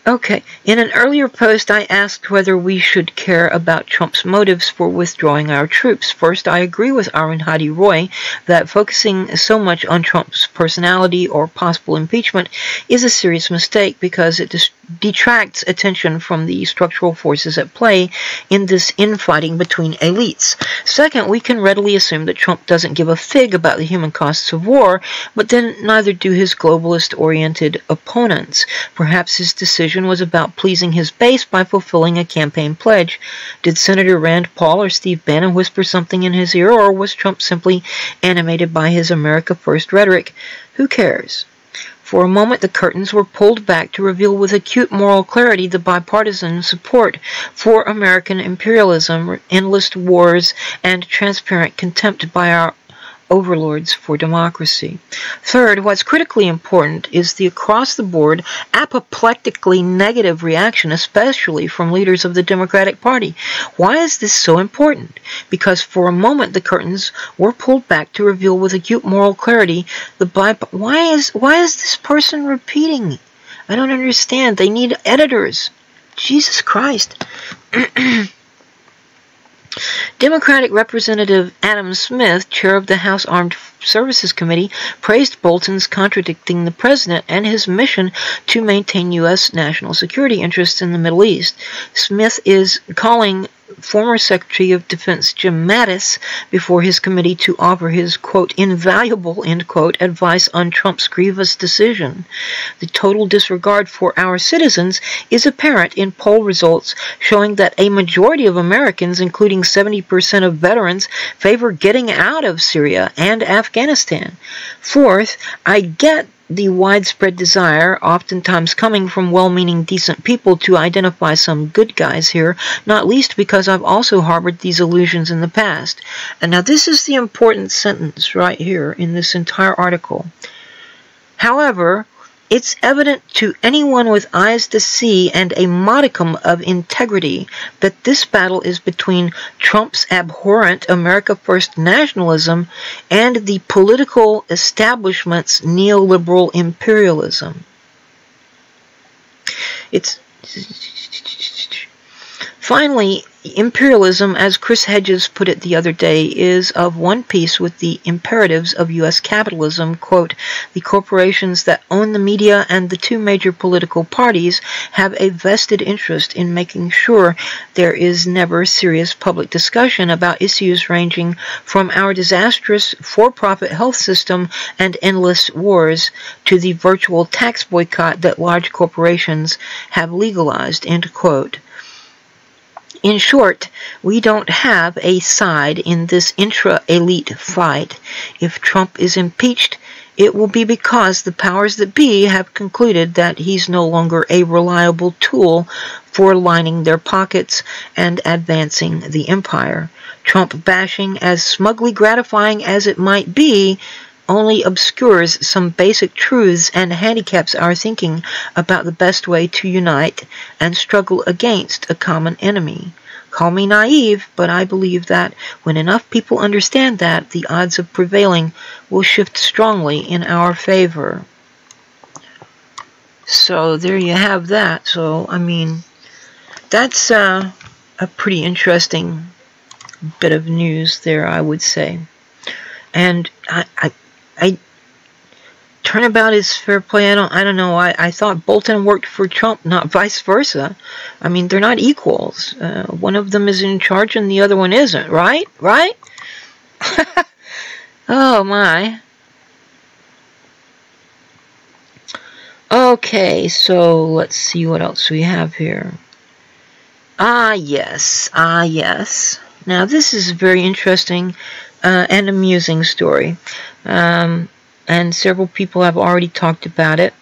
Okay, in an earlier post I asked whether we should care about Trump's motives for withdrawing our troops. First, I agree with Arundhati Roy that focusing so much on Trump's personality or possible impeachment is a serious mistake because it detracts attention from the structural forces at play in this infighting between elites. Second, we can readily assume that Trump doesn't give a fig about the human costs of war, but then neither do his globalist-oriented opponents. Perhaps his decision was about pleasing his base by fulfilling a campaign pledge. Did Senator Rand Paul or Steve Bannon whisper something in his ear, or was Trump simply animated by his America First rhetoric? Who cares? For a moment, the curtains were pulled back to reveal with acute moral clarity the bipartisan support for American imperialism, endless wars, and transparent contempt by our overlords for democracy. Third, what's critically important is the across-the-board, apoplectically negative reaction, especially from leaders of the Democratic Party. Why is this so important? Because for a moment the curtains were pulled back to reveal with acute moral clarity the why is this person repeating? I don't understand. They need editors. Jesus Christ. Democratic Representative Adam Smith, chair of the House Armed Services Committee, praised Bolton's contradicting the president and his mission to maintain U.S. national security interests in the Middle East. Smith is calling former Secretary of Defense Jim Mattis before his committee to offer his, quote, invaluable, end quote, advice on Trump's grievous decision. The total disregard for our citizens is apparent in poll results showing that a majority of Americans, including 70% of veterans, favor getting out of Syria and Afghanistan. Fourth, I get the widespread desire, oftentimes coming from well-meaning, decent people, to identify some good guys here, not least because I've also harbored these illusions in the past. And now this is the important sentence right here in this entire article. However, it's evident to anyone with eyes to see and a modicum of integrity that this battle is between Trump's abhorrent America First nationalism and the political establishment's neoliberal imperialism. Finally, imperialism, as Chris Hedges put it the other day, is of one piece with the imperatives of U.S. capitalism. Quote, the corporations that own the media and the two major political parties have a vested interest in making sure there is never serious public discussion about issues ranging from our disastrous for-profit health system and endless wars to the virtual tax boycott that large corporations have legalized, end quote. In short, we don't have a side in this intra-elite fight. If Trump is impeached, it will be because the powers that be have concluded that he's no longer a reliable tool for lining their pockets and advancing the empire. Trump bashing, as smugly gratifying as it might be, only obscures some basic truths and handicaps our thinking about the best way to unite and struggle against a common enemy. Call me naive, but I believe that when enough people understand that, the odds of prevailing will shift strongly in our favor. So there you have that. So, I mean, that's a pretty interesting bit of news there, I would say. And I turnabout is fair play. I don't know. I thought Bolton worked for Trump, not vice versa. I mean, they're not equals. One of them is in charge and the other one isn't, right? Right? Oh, my. Okay, so let's see what else we have here. Ah, yes. Now, this is a very interesting and amusing story. And several people have already talked about it.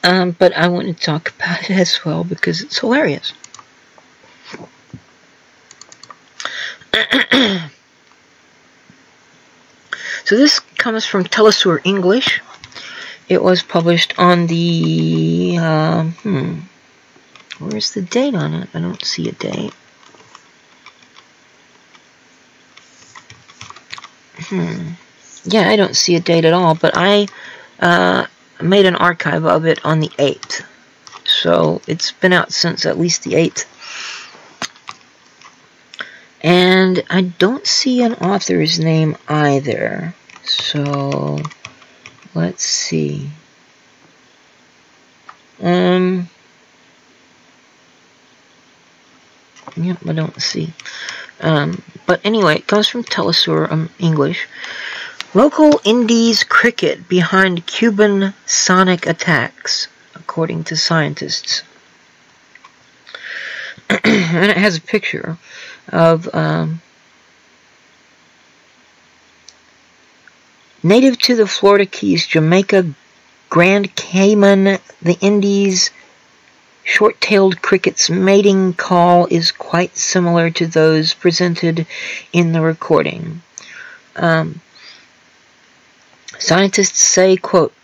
But I want to talk about it as well because it's hilarious. So this comes from Telesur English. It was published on the... where's the date on it? I don't see a date. Yeah, I don't see a date at all, but I made an archive of it on the 8th. So it's been out since at least the 8th. And I don't see an author's name either. So let's see. Yep, I don't see. But anyway, it comes from Telesur English. Local Indies cricket behind Cuban sonic attacks, according to scientists. And it has a picture of native to the Florida Keys, Jamaica, Grand Cayman, the Indies, short-tailed cricket's mating call is quite similar to those presented in the recording. Scientists say, quote,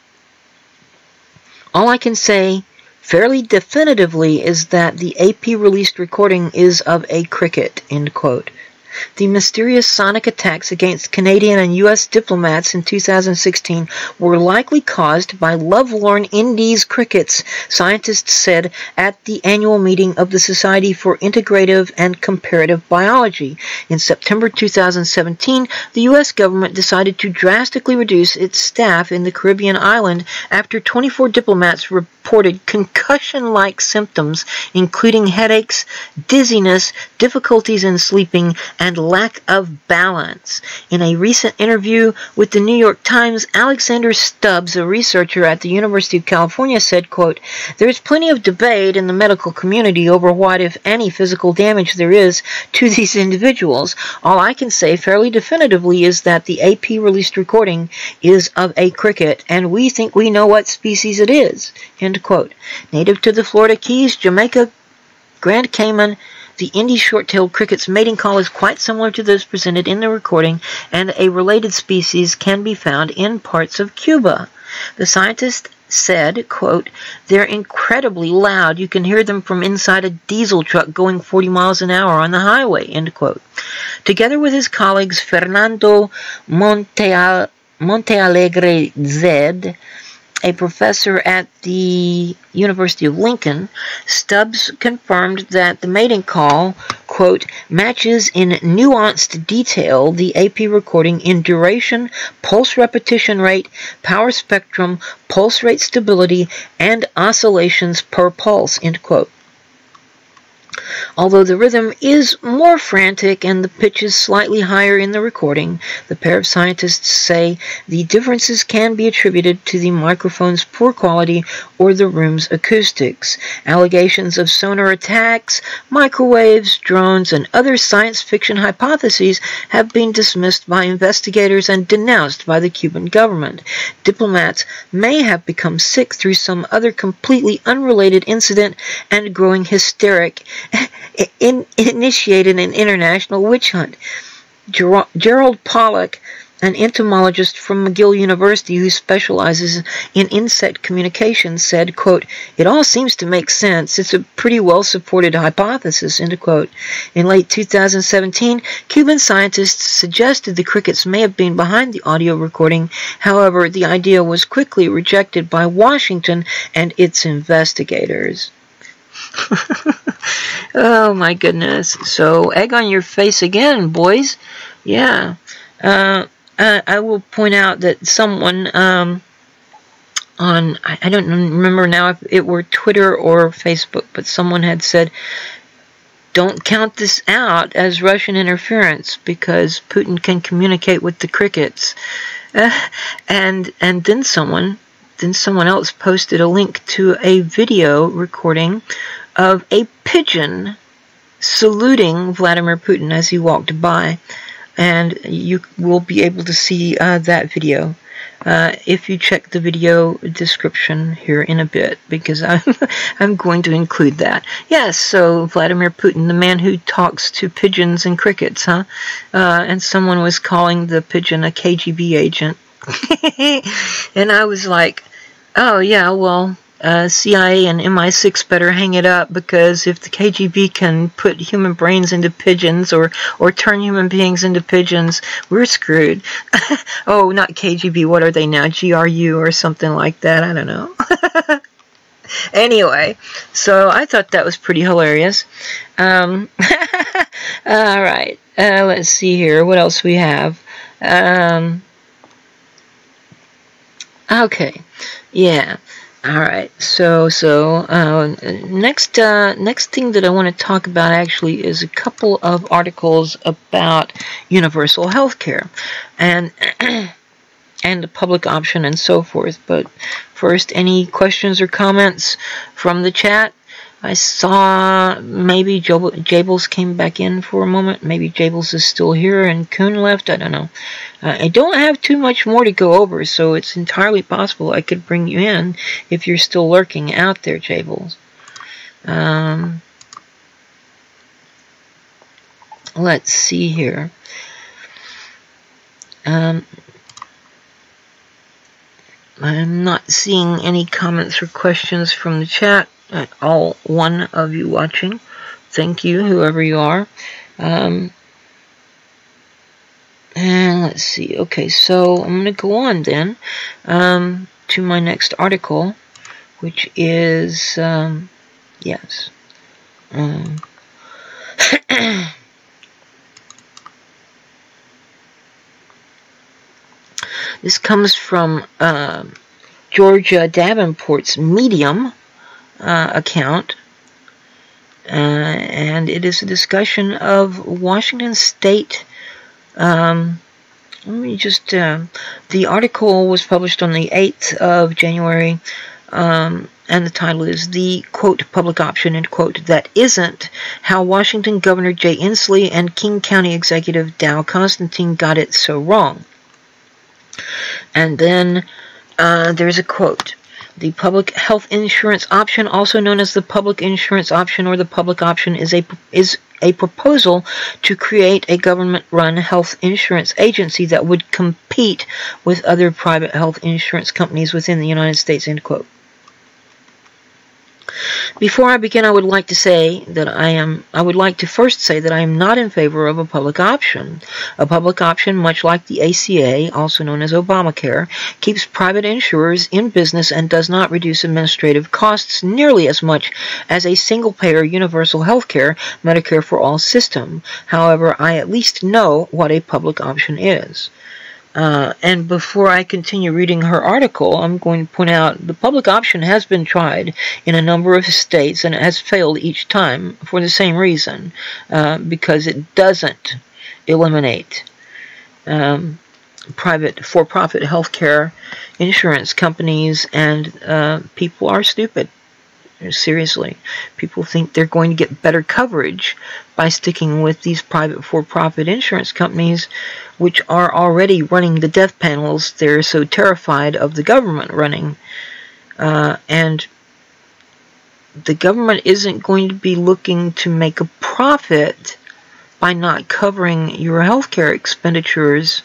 all I can say fairly definitively is that the AP-released recording is of a cricket, end quote. The mysterious sonic attacks against Canadian and U.S. diplomats in 2016 were likely caused by lovelorn Indies crickets, scientists said at the annual meeting of the Society for Integrative and Comparative Biology. In September 2017, the U.S. government decided to drastically reduce its staff in the Caribbean island after 24 diplomats reported concussion-like symptoms, including headaches, dizziness, difficulties in sleeping, and lack of balance. In a recent interview with the New York Times, Alexander Stubbs, a researcher at the University of California, said, quote, "There is plenty of debate in the medical community over what, if any, physical damage there is to these individuals. All I can say fairly definitively is that the AP released recording is of a cricket, and we think we know what species it is." End quote. Native to the Florida Keys, Jamaica, Grand Cayman, the Indian short-tailed cricket's mating call is quite similar to those presented in the recording, and a related species can be found in parts of Cuba. The scientist said, quote, "They're incredibly loud. You can hear them from inside a diesel truck going 40 miles an hour on the highway," end quote. Together with his colleagues Fernando Montealegre Zed, a professor at the University of Lincoln, Stubbs confirmed that the mating call, quote, "matches in nuanced detail the AP recording in duration, pulse repetition rate, power spectrum, pulse rate stability, and oscillations per pulse," end quote. Although the rhythm is more frantic and the pitch is slightly higher in the recording, the pair of scientists say the differences can be attributed to the microphone's poor quality or the room's acoustics. Allegations of sonar attacks, microwaves, drones, and other science fiction hypotheses have been dismissed by investigators and denounced by the Cuban government. Diplomats may have become sick through some other completely unrelated incident, and growing hysteric initiated an international witch hunt. Gerald Pollack, an entomologist from McGill University who specializes in insect communication, said, quote, "It all seems to make sense. It's a pretty well-supported hypothesis," end quote. In late 2017, Cuban scientists suggested the crickets may have been behind the audio recording. However, the idea was quickly rejected by Washington and its investigators. Oh my goodness. So, egg on your face again, boys. Yeah. I will point out that someone on, I don't remember now if it were Twitter or Facebook, but someone had said, don't count this out as Russian interference because Putin can communicate with the crickets. And then someone else posted a link to a video recording of a pigeon saluting Vladimir Putin as he walked by. And you will be able to see that video if you check the video description here in a bit, because I'm going to include that. Yes, so Vladimir Putin, the man who talks to pigeons and crickets, huh? And someone was calling the pigeon a KGB agent. And I was like, oh yeah, well, CIA and MI6 better hang it up, because if the KGB can put human brains into pigeons or turn human beings into pigeons, we're screwed. Oh, not KGB, what are they now? GRU or something like that, I don't know. Anyway, so I thought that was pretty hilarious. Alright, let's see here, what else we have. Okay, yeah. All right. So next thing that I want to talk about actually is a couple of articles about universal health care and the public option and so forth. But first, any questions or comments from the chat? I saw maybe Jables came back in for a moment. Maybe Jables is still here and Kuhn left. I don't know. I don't have too much more to go over, so it's entirely possible I could bring you in if you're still lurking out there, Jables. Let's see here. I'm not seeing any comments or questions from the chat. All one of you watching, thank you, whoever you are. And let's see. Okay, so I'm going to go on then to my next article, which is yes. This comes from Georgia Davenport's Medium account, and it is a discussion of Washington State. Let me just, the article was published on the 8th of January, and the title is The, quote, Public Option, end quote, That Isn't How Washington Governor Jay Inslee and King County Executive Dow Constantine Got It So Wrong. And then there's a quote. The public health insurance option, also known as the public insurance option or the public option, is a proposal to create a government-run health insurance agency that would compete with other private health insurance companies within the United States, end quote. Before I begin, I would like to first say that I am not in favor of a public option. A public option, much like the ACA, also known as Obamacare, keeps private insurers in business and does not reduce administrative costs nearly as much as a single-payer universal health care, Medicare for All system. However, I at least know what a public option is. And before I continue reading her article, I'm going to point out the public option has been tried in a number of states, and it has failed each time for the same reason, because it doesn't eliminate private for-profit healthcare insurance companies, and people are stupid. Seriously, people think they're going to get better coverage by sticking with these private for-profit insurance companies, which are already running the death panels they're so terrified of the government running. And the government isn't going to be looking to make a profit by not covering your healthcare expenditures,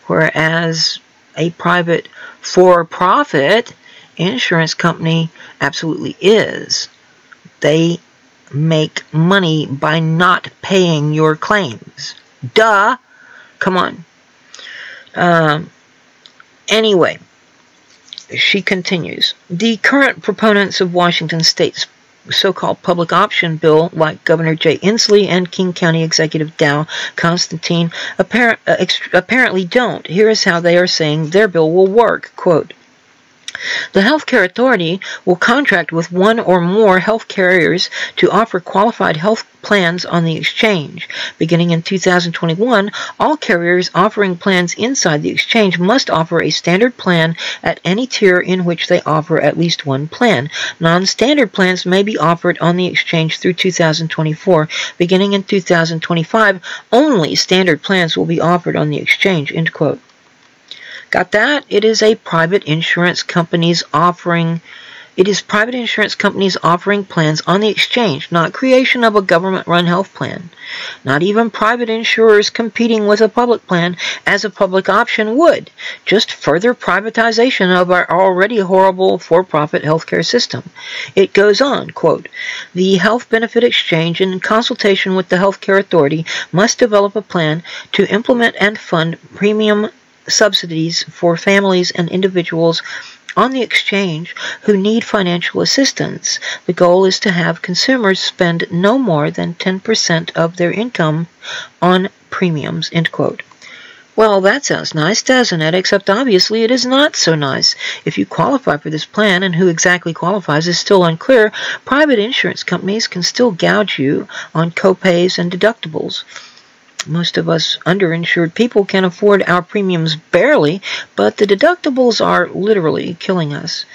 whereas a private for-profit insurance company absolutely is. They make money by not paying your claims. Duh! Come on. Anyway, she continues. The current proponents of Washington State's so-called public option bill, like Governor Jay Inslee and King County Executive Dow Constantine, apparently don't. Here is how they are saying their bill will work. Quote, the Healthcare Authority will contract with one or more health carriers to offer qualified health plans on the exchange. Beginning in 2021, all carriers offering plans inside the exchange must offer a standard plan at any tier in which they offer at least one plan. Non-standard plans may be offered on the exchange through 2024. Beginning in 2025, only standard plans will be offered on the exchange. End quote. Got that? It is private insurance companies offering plans on the exchange, not creation of a government-run health plan. Not even private insurers competing with a public plan as a public option would. Just further privatization of our already horrible for-profit healthcare system. It goes on, quote, the Health Benefit Exchange, in consultation with the Healthcare Authority, must develop a plan to implement and fund premium subsidies for families and individuals on the exchange who need financial assistance. The goal is to have consumers spend no more than 10% of their income on premiums, end quote. Well, that sounds nice, doesn't it? Except obviously it is not so nice. If you qualify for this plan, and who exactly qualifies is still unclear, private insurance companies can still gouge you on copays and deductibles. Most of us underinsured people can afford our premiums barely, but the deductibles are literally killing us.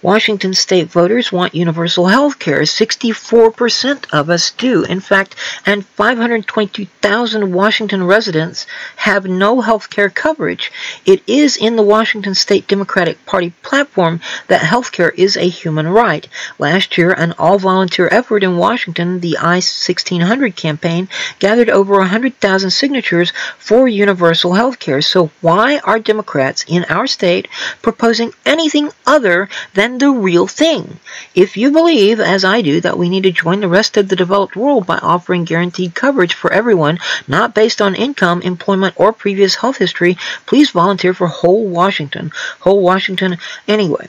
Washington State voters want universal health care. 64% of us do, in fact, and 522,000 Washington residents have no health care coverage. It is in the Washington State Democratic Party platform that health care is a human right. Last year, an all-volunteer effort in Washington, the I-1600 campaign, gathered over 100,000 signatures for universal health care. So why are Democrats in our state proposing anything other than the real thing? If you believe, as I do, that we need to join the rest of the developed world by offering guaranteed coverage for everyone, not based on income, employment, or previous health history, please volunteer for Whole Washington. Whole Washington, anyway.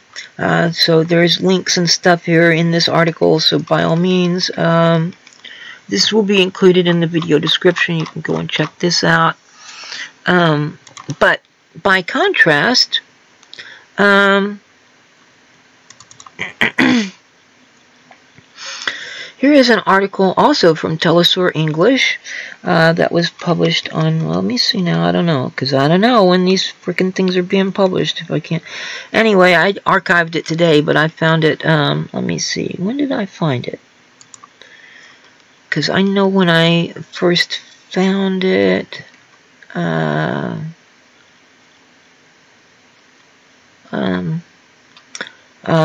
So there's links and stuff here in this article, so by all means, this will be included in the video description. You can go and check this out. But by contrast, Here is an article also from Telesur English that was published on, well, let me see now, I don't know, because I don't know when these freaking things are being published, if I can't. Anyway, I archived it today, but I found it, let me see, when did I find it? Because I know when I first found it,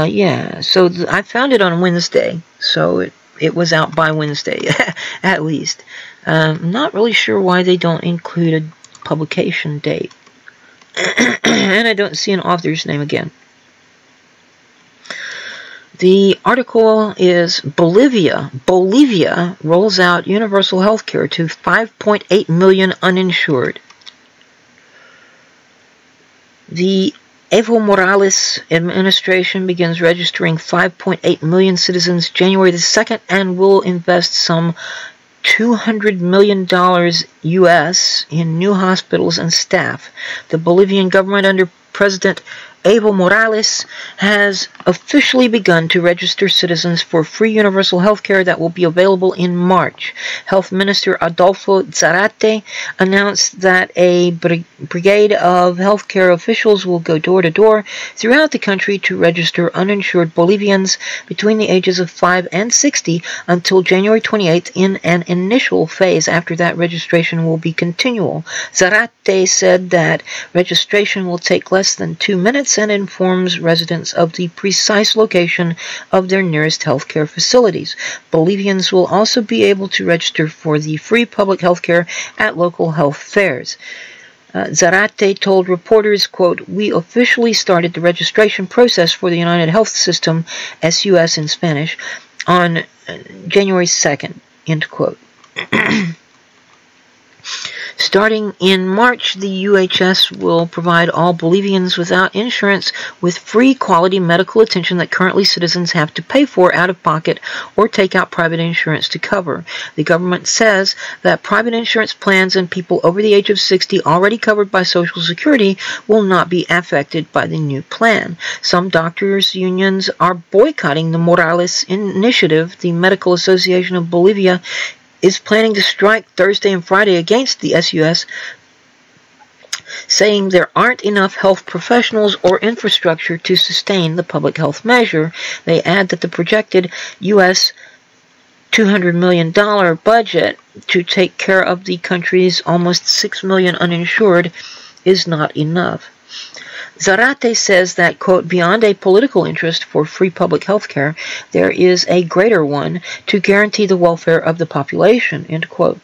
yeah, so I found it on Wednesday, so it was out by Wednesday, at least. I'm not really sure why they don't include a publication date. And I don't see an author's name again. The article is Bolivia rolls out universal health care to 5.8 million uninsured. The Evo Morales administration begins registering 5.8 million citizens January the 2nd and will invest some $200 million U.S. in new hospitals and staff. The Bolivian government under President Evo Morales has officially begun to register citizens for free universal health care that will be available in March. Health Minister Adolfo Zarate announced that a brigade of healthcare officials will go door to door throughout the country to register uninsured Bolivians between the ages of 5 and 60 until January 28th in an initial phase. After that, registration will be continual. Zarate said that registration will take less than 2 minutes and informs residents of the precise location of their nearest healthcare facilities. Bolivians will also be able to register for the free public health care at local health fairs. Zarate told reporters, quote, "We officially started the registration process for the United Health System, SUS in Spanish, on January 2nd, end quote. Starting in March, the UHS will provide all Bolivians without insurance with free quality medical attention that currently citizens have to pay for out of pocket or take out private insurance to cover. The government says that private insurance plans and people over the age of 60 already covered by Social Security will not be affected by the new plan. Some doctors' unions are boycotting the Morales initiative. The Medical Association of Bolivia is planning to strike Thursday and Friday against the SUS, saying there aren't enough health professionals or infrastructure to sustain the public health measure. They add that the projected U.S. $200 million budget to take care of the country's almost 6 million uninsured is not enough. Zarate says that, quote, "Beyond a political interest for free public health care, there is a greater one to guarantee the welfare of the population," end quote.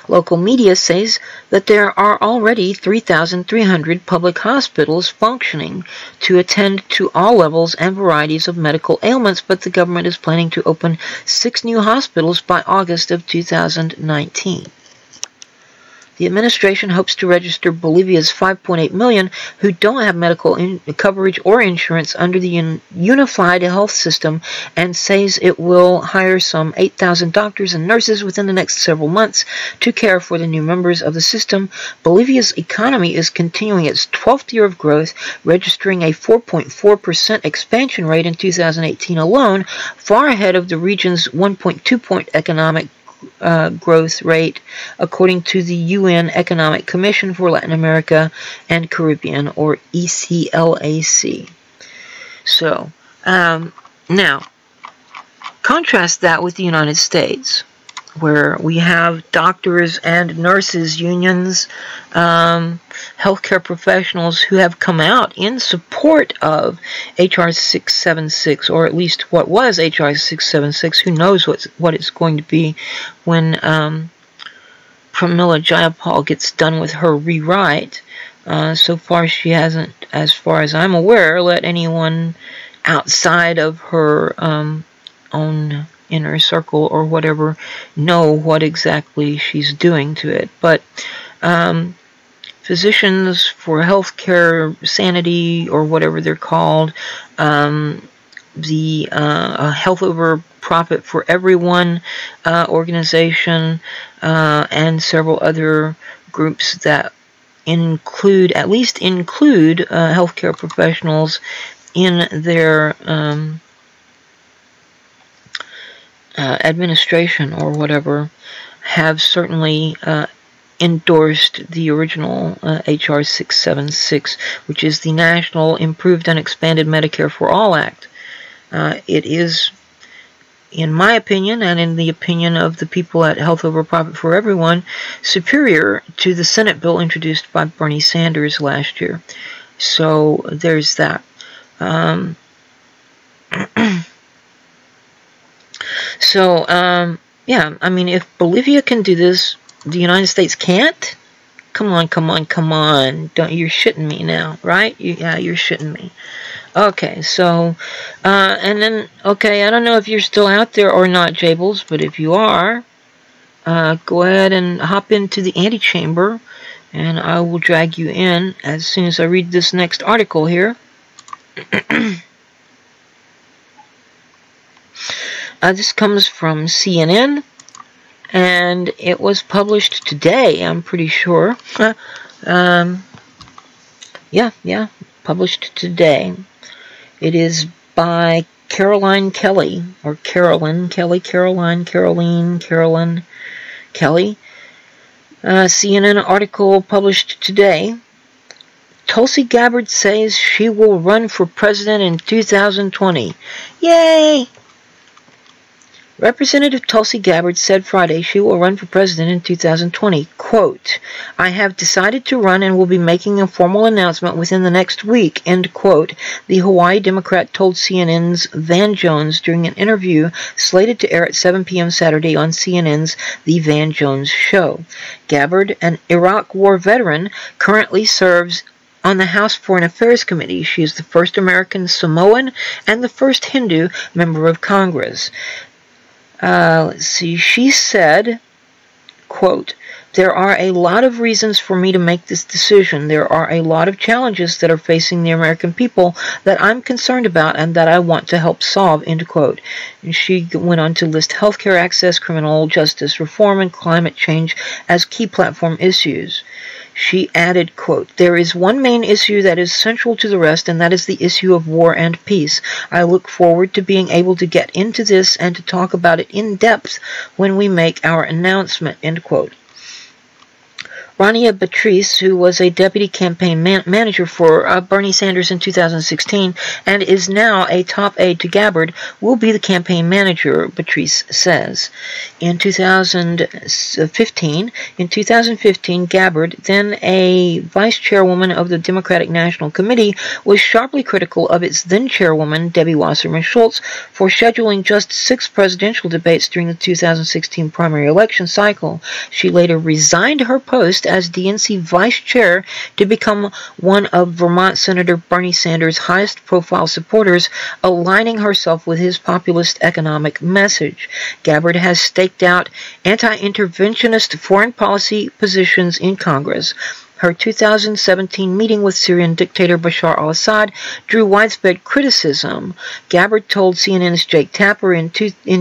Local media says that there are already 3,300 public hospitals functioning to attend to all levels and varieties of medical ailments, but the government is planning to open 6 new hospitals by August of 2019. The administration hopes to register Bolivia's 5.8 million who don't have medical coverage or insurance under the unified health system, and says it will hire some 8,000 doctors and nurses within the next several months to care for the new members of the system. Bolivia's economy is continuing its 12th year of growth, registering a 4.4% expansion rate in 2018 alone, far ahead of the region's 1.2-point economic growth rate, according to the UN Economic Commission for Latin America and Caribbean, or ECLAC. So, now, contrast that with the United States, where we have doctors and nurses unions, healthcare professionals who have come out in support of H.R. 676, or at least what was H.R. 676. Who knows what it's going to be when Pramila Jayapal gets done with her rewrite. So far, she hasn't, as far as I'm aware, let anyone outside of her own inner circle or whatever know what exactly she's doing to it. But Physicians for Healthcare Sanity, or whatever they're called, the Health Over Profit for Everyone organization, and several other groups that include healthcare professionals in their administration or whatever have certainly endorsed the original H.R. 676, which is the National Improved and Expanded Medicare for All Act. It is, in my opinion, and in the opinion of the people at Health Over Profit for Everyone, superior to the Senate bill introduced by Bernie Sanders last year. So there's that. Yeah, I mean, if Bolivia can do this, the United States can't? Come on, come on, come on. You're shitting me now, right? Yeah, you're shitting me. Okay, so, and then, okay, I don't know if you're still out there or not, Jables, but if you are, go ahead and hop into the antechamber, and I will drag you in as soon as I read this next article here. This comes from CNN, and it was published today, I'm pretty sure. Yeah, published today. It is by Caroline Kelly, or Carolyn Kelly, Caroline Kelly. CNN article published today. Tulsi Gabbard says she will run for president in 2020. Yay! Representative Tulsi Gabbard said Friday she will run for president in 2020. Quote, I have decided to run and will be making a formal announcement within the next week, end quote, the Hawaii Democrat told CNN's Van Jones during an interview slated to air at 7 p.m. Saturday on CNN's The Van Jones Show. Gabbard, an Iraq War veteran, currently serves on the House Foreign Affairs Committee. She is the first American Samoan and the first Hindu member of Congress. Let's see, she said, quote, there are a lot of reasons for me to make this decision. There are a lot of challenges that are facing the American people that I'm concerned about and that I want to help solve, end quote. And she went on to list healthcare access, criminal justice reform, and climate change as key platform issues. She added, quote, there is one main issue that is central to the rest, and that is the issue of war and peace. I look forward to being able to get into this and to talk about it in depth when we make our announcement, end quote. Rania Batrice, who was a deputy campaign manager for Bernie Sanders in 2016 and is now a top aide to Gabbard, will be the campaign manager, Batrice says. In 2015, Gabbard, then a vice chairwoman of the Democratic National Committee, was sharply critical of its then chairwoman, Debbie Wasserman Schultz, for scheduling just 6 presidential debates during the 2016 primary election cycle. She later resigned her post as DNC vice chair to become one of Vermont Senator Bernie Sanders' highest-profile supporters, aligning herself with his populist economic message. Gabbard has staked out anti-interventionist foreign policy positions in Congress. Her 2017 meeting with Syrian dictator Bashar al-Assad drew widespread criticism. Gabbard told CNN's Jake Tapper in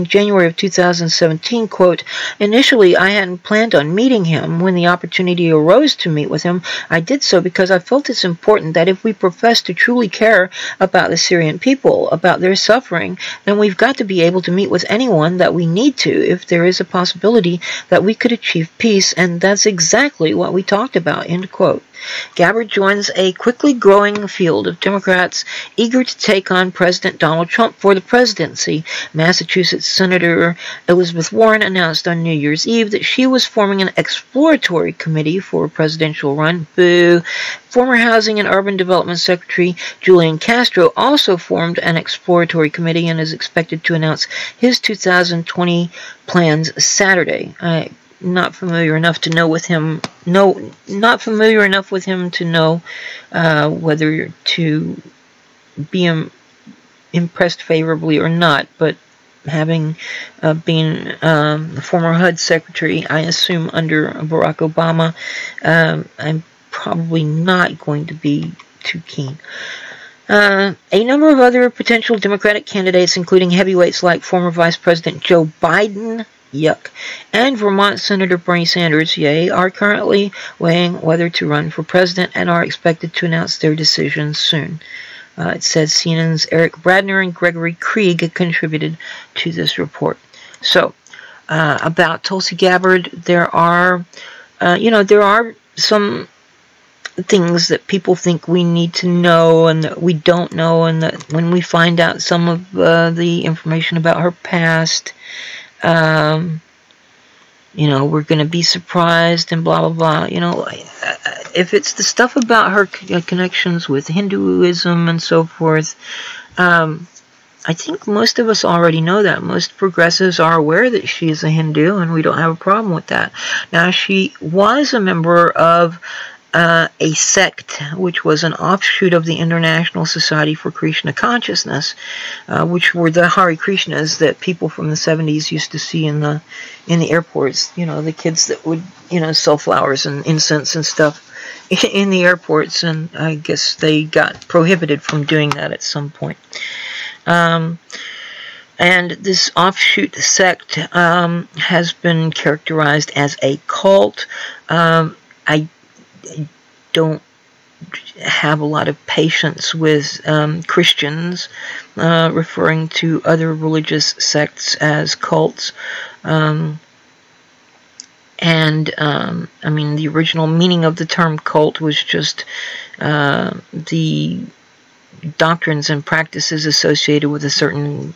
January of 2017, quote, initially, I hadn't planned on meeting him. When the opportunity arose to meet with him, I did so because I felt it's important that if we profess to truly care about the Syrian people, about their suffering, then we've got to be able to meet with anyone that we need to if there is a possibility that we could achieve peace, and that's exactly what we talked about, end quote. Gabbard joins a quickly growing field of Democrats eager to take on President Donald Trump for the presidency. Massachusetts Senator Elizabeth Warren announced on New Year's Eve that she was forming an exploratory committee for a presidential run. Boo! Former Housing and Urban Development Secretary Julian Castro also formed an exploratory committee and is expected to announce his 2020 plans Saturday. Not familiar enough to know with him. Not familiar enough with him to know whether to be impressed favorably or not. But having been the former HUD secretary, I assume under Barack Obama, I'm probably not going to be too keen. A number of other potential Democratic candidates, including heavyweights like former Vice President Joe Biden, yuck, and Vermont Senator Bernie Sanders, yay, are currently weighing whether to run for president and are expected to announce their decisions soon. It says CNN's Eric Bradner and Gregory Krieg contributed to this report. So, about Tulsi Gabbard, there are, there are some things that people think we need to know and that we don't know, and that when we find out some of the information about her past, we're going to be surprised and blah, blah, blah. If it's the stuff about her connections with Hinduism and so forth, I think most of us already know that. Most progressives are aware that she is a Hindu, and we don't have a problem with that. Now, she was a member of a sect which was an offshoot of the International Society for Krishna Consciousness, which were the Hare Krishnas that people from the 70s used to see in the airports. The kids that would sell flowers and incense and stuff in the airports, and I guess they got prohibited from doing that at some point. And this offshoot sect has been characterized as a cult. I don't have a lot of patience with Christians referring to other religious sects as cults. I mean, the original meaning of the term cult was just the doctrines and practices associated with a certain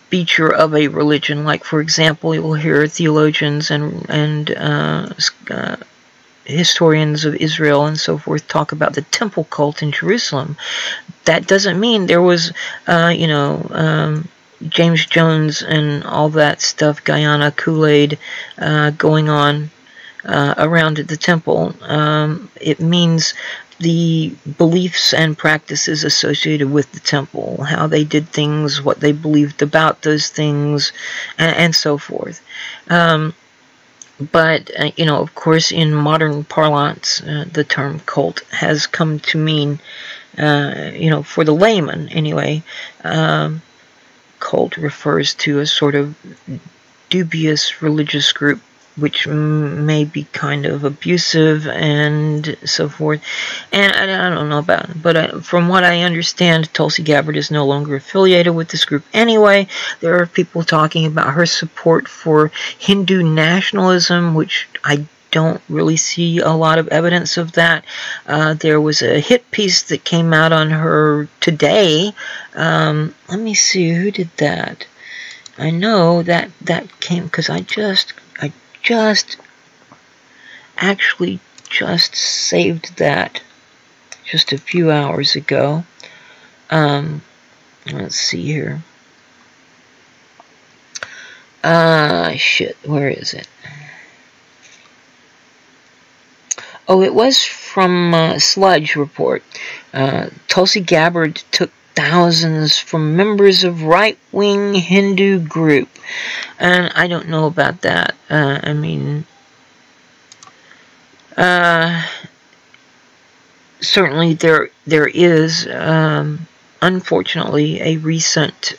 feature of a religion. Like, for example, you will hear theologians and historians of Israel and so forth talk about the temple cult in Jerusalem. That doesn't mean there was, James Jones and all that stuff, Guyana, Kool-Aid, going on around the temple. It means the beliefs and practices associated with the temple, how they did things, what they believed about those things, and so forth. But, of course, in modern parlance, the term cult has come to mean, for the layman anyway, cult refers to a sort of dubious religious group which may be kind of abusive and so forth. And I don't know about it, but from what I understand, Tulsi Gabbard is no longer affiliated with this group anyway. There are people talking about her support for Hindu nationalism, which I don't really see a lot of evidence of that. There was a hit piece that came out on her today. Let me see, who did that? I know that came because I just saved that just a few hours ago. Let's see here. Shit, where is it? Oh, it was from Sludge Report. Tulsi Gabbard took thousands from members of right-wing Hindu group. And I don't know about that. I mean, certainly there is, unfortunately, a recent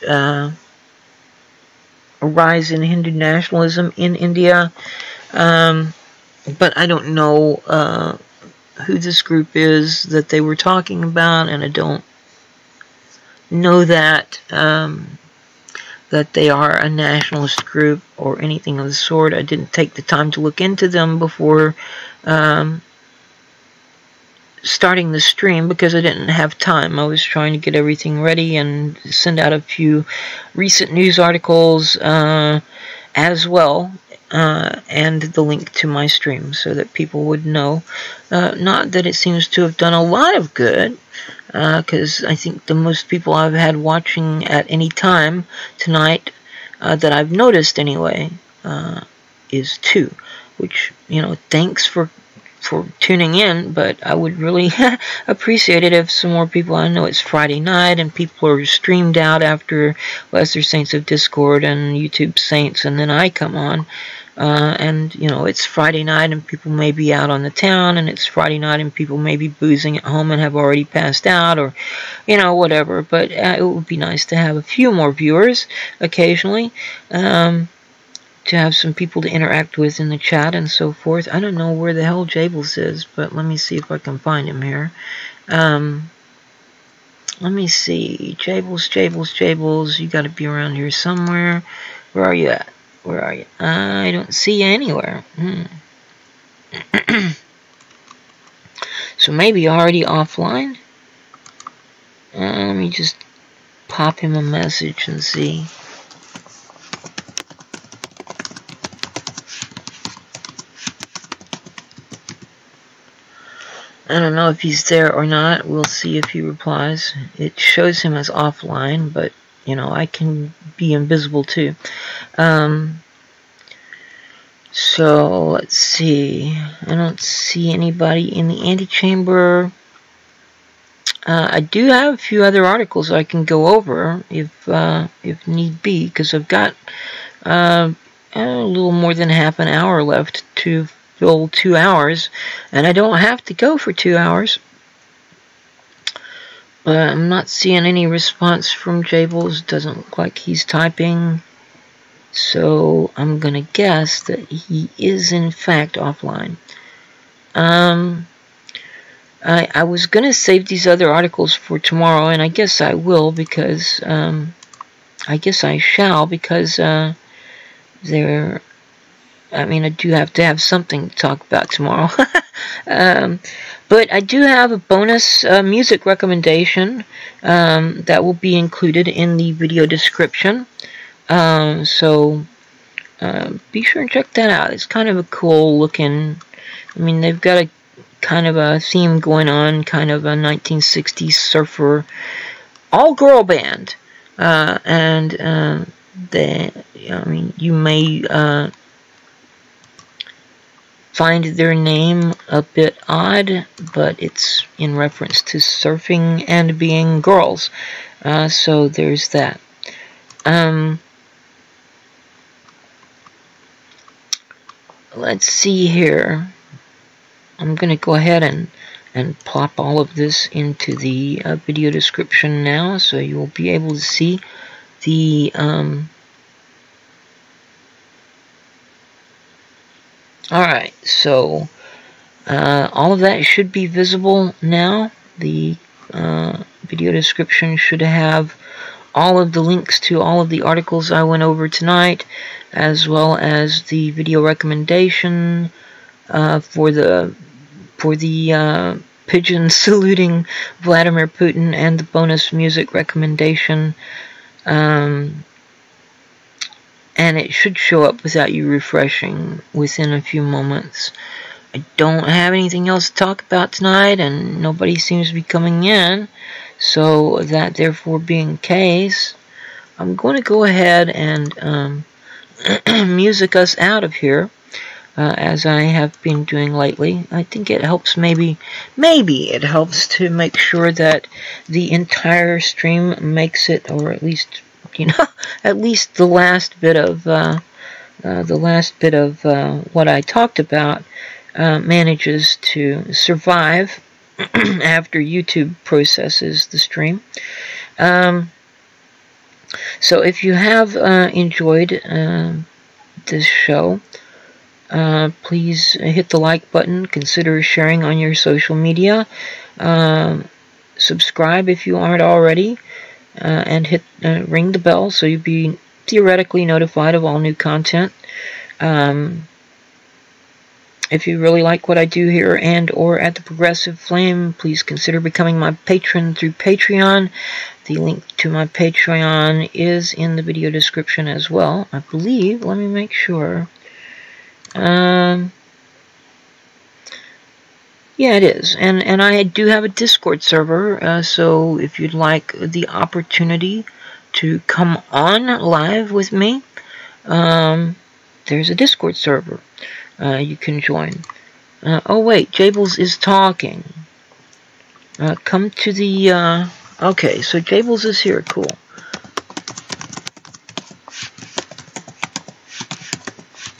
rise in Hindu nationalism in India. But I don't know who this group is that they were talking about, and I don't know that that they are a nationalist group or anything of the sort. I didn't take the time to look into them before starting the stream because I didn't have time. I was trying to get everything ready and send out a few recent news articles as well, and the link to my stream so that people would know. Not that it seems to have done a lot of good, because I think the most people I've had watching at any time tonight, that I've noticed anyway, is 2, which, thanks for tuning in, but I would really appreciate it if some more people. I know it's Friday night and people are streamed out after Lesser Saints of Discord and YouTube Saints, and then I come on, and it's Friday night and people may be out on the town, and it's Friday night and people may be boozing at home and have already passed out, or whatever. But it would be nice to have a few more viewers occasionally, to have some people to interact with in the chat and so forth. I don't know where the hell Jables is, but let me see if I can find him here. Let me see. Jables, you got to be around here somewhere. Where are you at? Where are you? I don't see you anywhere. So maybe already offline? Let me just pop him a message and see. I don't know if he's there or not. We'll see if he replies. It shows him as offline, but, you know, I can be invisible too. So, let's see. I don't see anybody in the antechamber. I do have a few other articles I can go over if need be, because I've got a little more than half an hour left to fill 2 hours, and I don't have to go for 2 hours. But I'm not seeing any response from Jables. Doesn't look like he's typing. So I'm going to guess that he is in fact offline. I was going to save these other articles for tomorrow, and I guess I will, because I guess I shall, because they're, I mean, I do have to have something to talk about tomorrow. But I do have a bonus music recommendation that will be included in the video description. So be sure and check that out. It's kind of a cool looking, I mean, they've got a kind of a theme going on, kind of a 1960s surfer, all-girl band. I mean, you may find their name a bit odd, but it's in reference to surfing and being girls. So there's that. Let's see here. I'm going to go ahead and plop all of this into the video description now, so you will be able to see the alright, so all of that should be visible now. The video description should have all of the links to all of the articles I went over tonight, as well as the video recommendation for the pigeon saluting Vladimir Putin, and the bonus music recommendation. And it should show up without you refreshing within a few moments. I don't have anything else to talk about tonight, and nobody seems to be coming in. So that therefore being the case, I'm going to go ahead and music us out of here, as I have been doing lately. I think it helps, maybe it helps to make sure that the entire stream makes it, or at least, you know, at least the last bit of what I talked about manages to survive after YouTube processes the stream. So if you have enjoyed this show, please hit the like button, consider sharing on your social media, subscribe if you aren't already, and hit ring the bell so you'll be theoretically notified of all new content. If you really like what I do here and or at the Progressive Flame, please consider becoming my patron through Patreon. The link to my Patreon is in the video description as well, I believe. Let me make sure. Yeah, it is. And I do have a Discord server, so if you'd like the opportunity to come on live with me, there's a Discord server you can join. Oh wait, Jables is talking. Come to the, okay, so Jables is here, cool.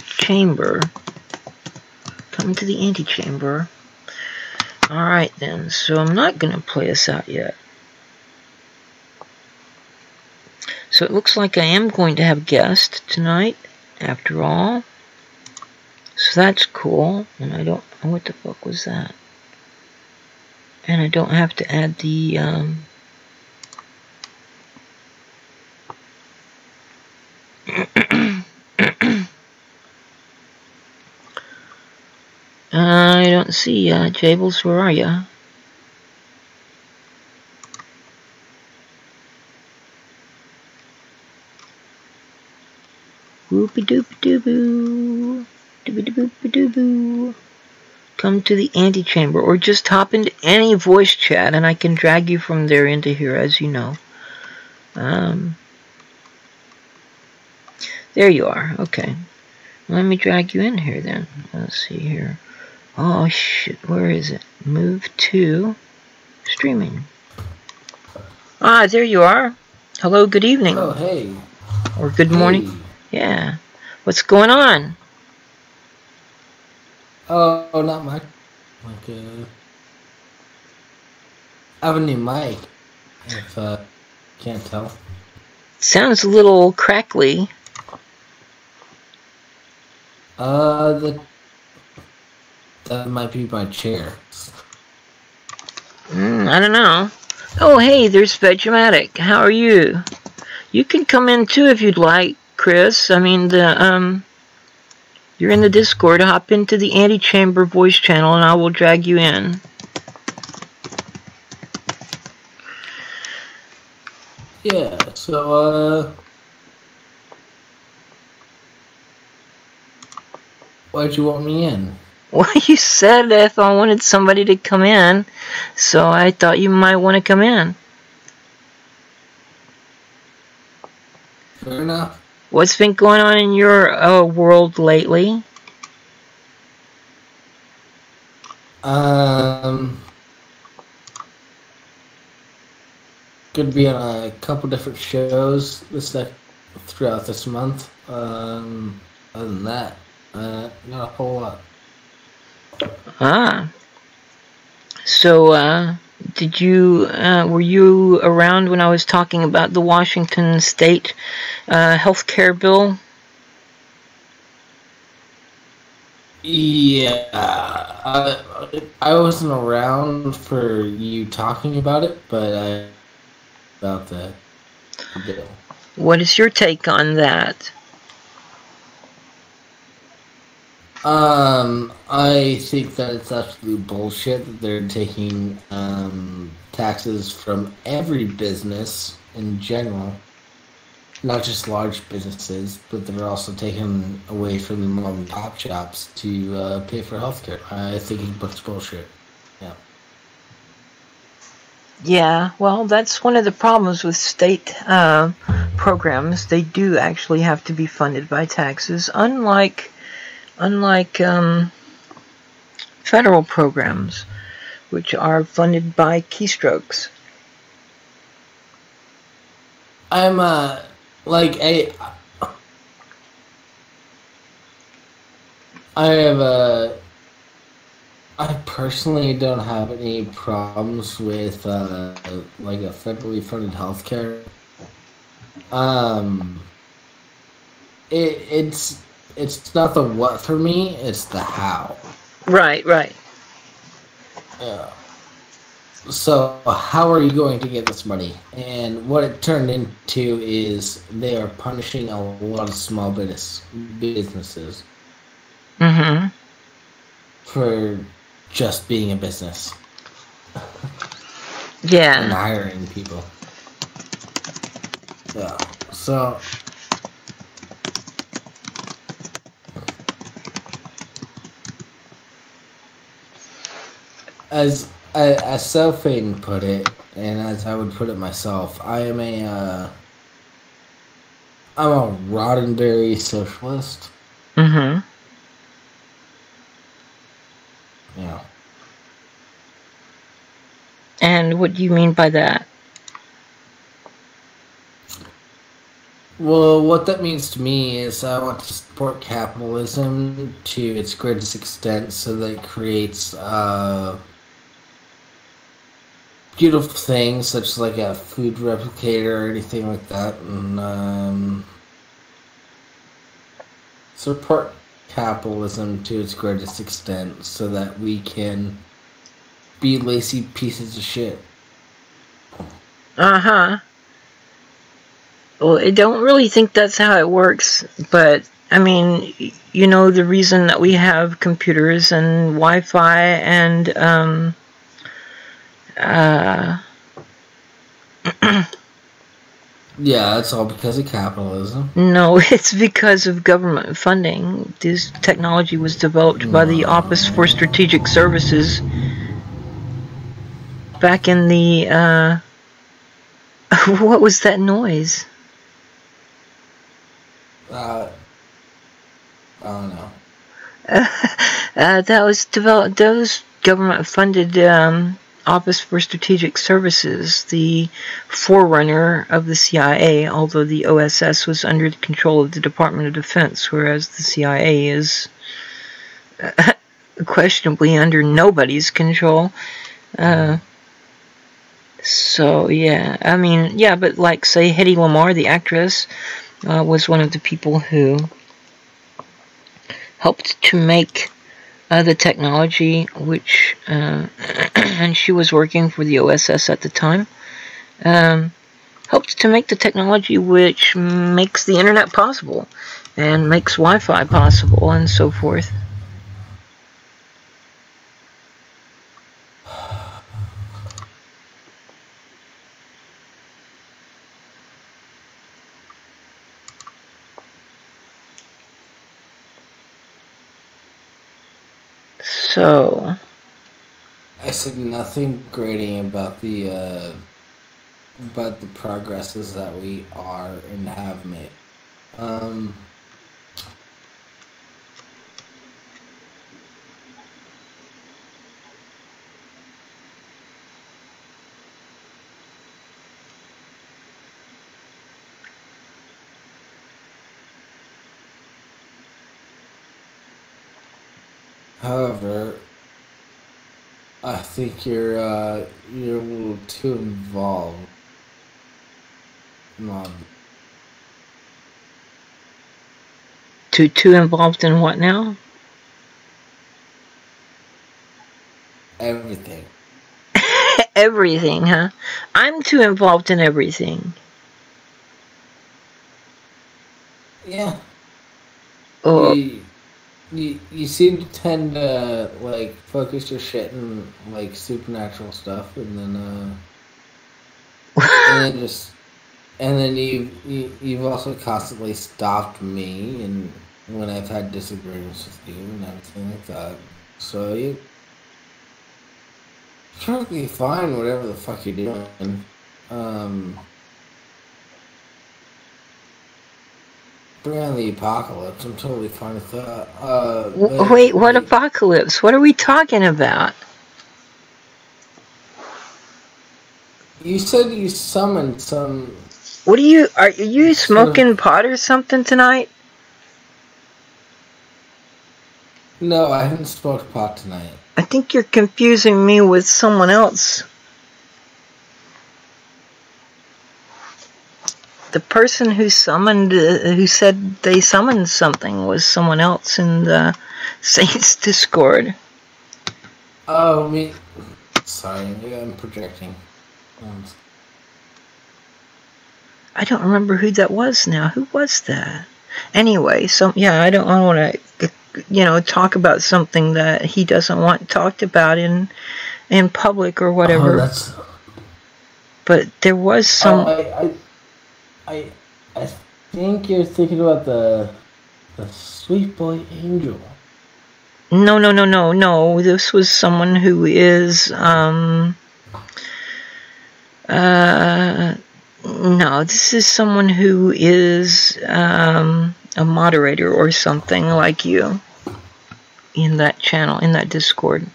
Chamber. Come to the antechamber. Alright then, so I'm not going to play us out yet. So it looks like I am going to have a guest tonight. after all. So that's cool. And I don't... What the fuck was that? And I don't have to add the... I don't see Jables. Where are ya? Whoopie doopie doo boo. Doobie doopie doo boo. Come to the antechamber, or just hop into any voice chat and I can drag you from there into here, as you know. There you are. Okay. Let me drag you in here then. Let's see here. Oh shit, where is it? Move to streaming. Ah, there you are. Hello, good evening. Oh, hey. Or good morning. Hey. Yeah. What's going on? Oh, not much. I have a new mic, if can't tell. Sounds a little crackly. That might be my chair. I don't know. Oh, hey, there's Vegematic. How are you? You can come in too if you'd like, Chris. I mean, you're in the Discord. Hop into the Antechamber voice channel and I will drag you in. Yeah, so, why'd you want me in? Well, you said if I wanted somebody to come in, so I thought you might want to come in. Fair enough. What's been going on in your world lately? Gonna be on a couple different shows throughout this month. Other than that, not a whole lot. Ah. So, were you around when I was talking about the Washington State health care bill? Yeah, I wasn't around for you talking about it, but about the bill. What is your take on that? I think that it's absolute bullshit that they're taking taxes from every business in general, not just large businesses, but they're also taking away from the mom and pop shops to pay for healthcare. I think it's bullshit. Yeah. Yeah, well, that's one of the problems with state programs. They do actually have to be funded by taxes, unlike federal programs, which are funded by keystrokes. I'm I personally don't have any problems with like a federally funded healthcare. It's not the what for me, it's the how. Right. Yeah. So how are you going to get this money? And what it turned into is they are punishing a lot of small businesses. Mm-hmm. For just being a business. Yeah. And hiring people. Yeah. So as Selfane put it, and as I would put it myself, I'm a Roddenberry socialist. Mm-hmm. Yeah. And what do you mean by that? Well, what that means to me is I want to support capitalism to its greatest extent so that it creates beautiful things such as like a food replicator or anything like that. And support capitalism to its greatest extent so that we can be lazy pieces of shit. Uh-huh. Well, I don't really think that's how it works, but, I mean, you know, the reason that we have computers and Wi-Fi and, yeah, it's all because of capitalism. No, it's because of government funding. This technology was developed by the Office for Strategic Services back in the, what was that noise? I don't know. That was developed, those government-funded Office for Strategic Services, the forerunner of the CIA, although the OSS was under the control of the Department of Defense, whereas the CIA is questionably under nobody's control. So, yeah, I mean, yeah, but like, say, Hedy Lamarr, the actress, was one of the people who helped to make the technology, which, and she was working for the OSS at the time, helped to make the technology which makes the internet possible, and makes Wi-Fi possible, and so forth. So, I said nothing grating about the progresses that we are and have made. However, I think you're a little too involved. Too involved in what now? Everything. Everything, huh? I'm too involved in everything. Yeah. Oh. You seem to tend to like focus your shit in like supernatural stuff, and then and then you've also constantly stopped me and when I've had disagreements with you and everything like that. So you're perfectly fine, whatever the fuck you're doing. Bring on the apocalypse. I'm totally fine with that. Wait, what apocalypse? What are we talking about? You said you summoned some... What are you smoking pot or something tonight? No, I haven't smoked pot tonight. I think you're confusing me with someone else. The person who summoned, who said they summoned something was someone else in the Saints Discord. Oh, me. Sorry, maybe I'm projecting. I don't remember who that was now. Who was that? Anyway, so yeah, I want to, talk about something that he doesn't want talked about in public or whatever. Oh, that's... But there was some... I think you're thinking about the Sweet Boy Angel. No. This was someone who is, no, this is someone who is, a moderator or something like you in that channel, in that Discord.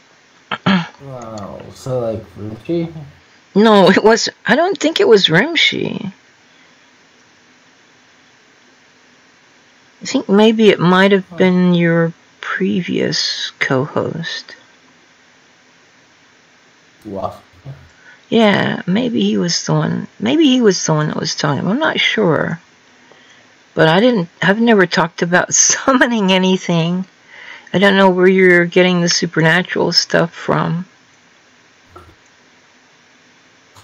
Wow, so like Rimshi? No, I don't think it was Rimshi. I think maybe it might have been your previous co-host. What? Yeah, maybe he was the one. Maybe he was the one that was talking. I'm not sure. But I've never talked about summoning anything. I don't know where you're getting the supernatural stuff from.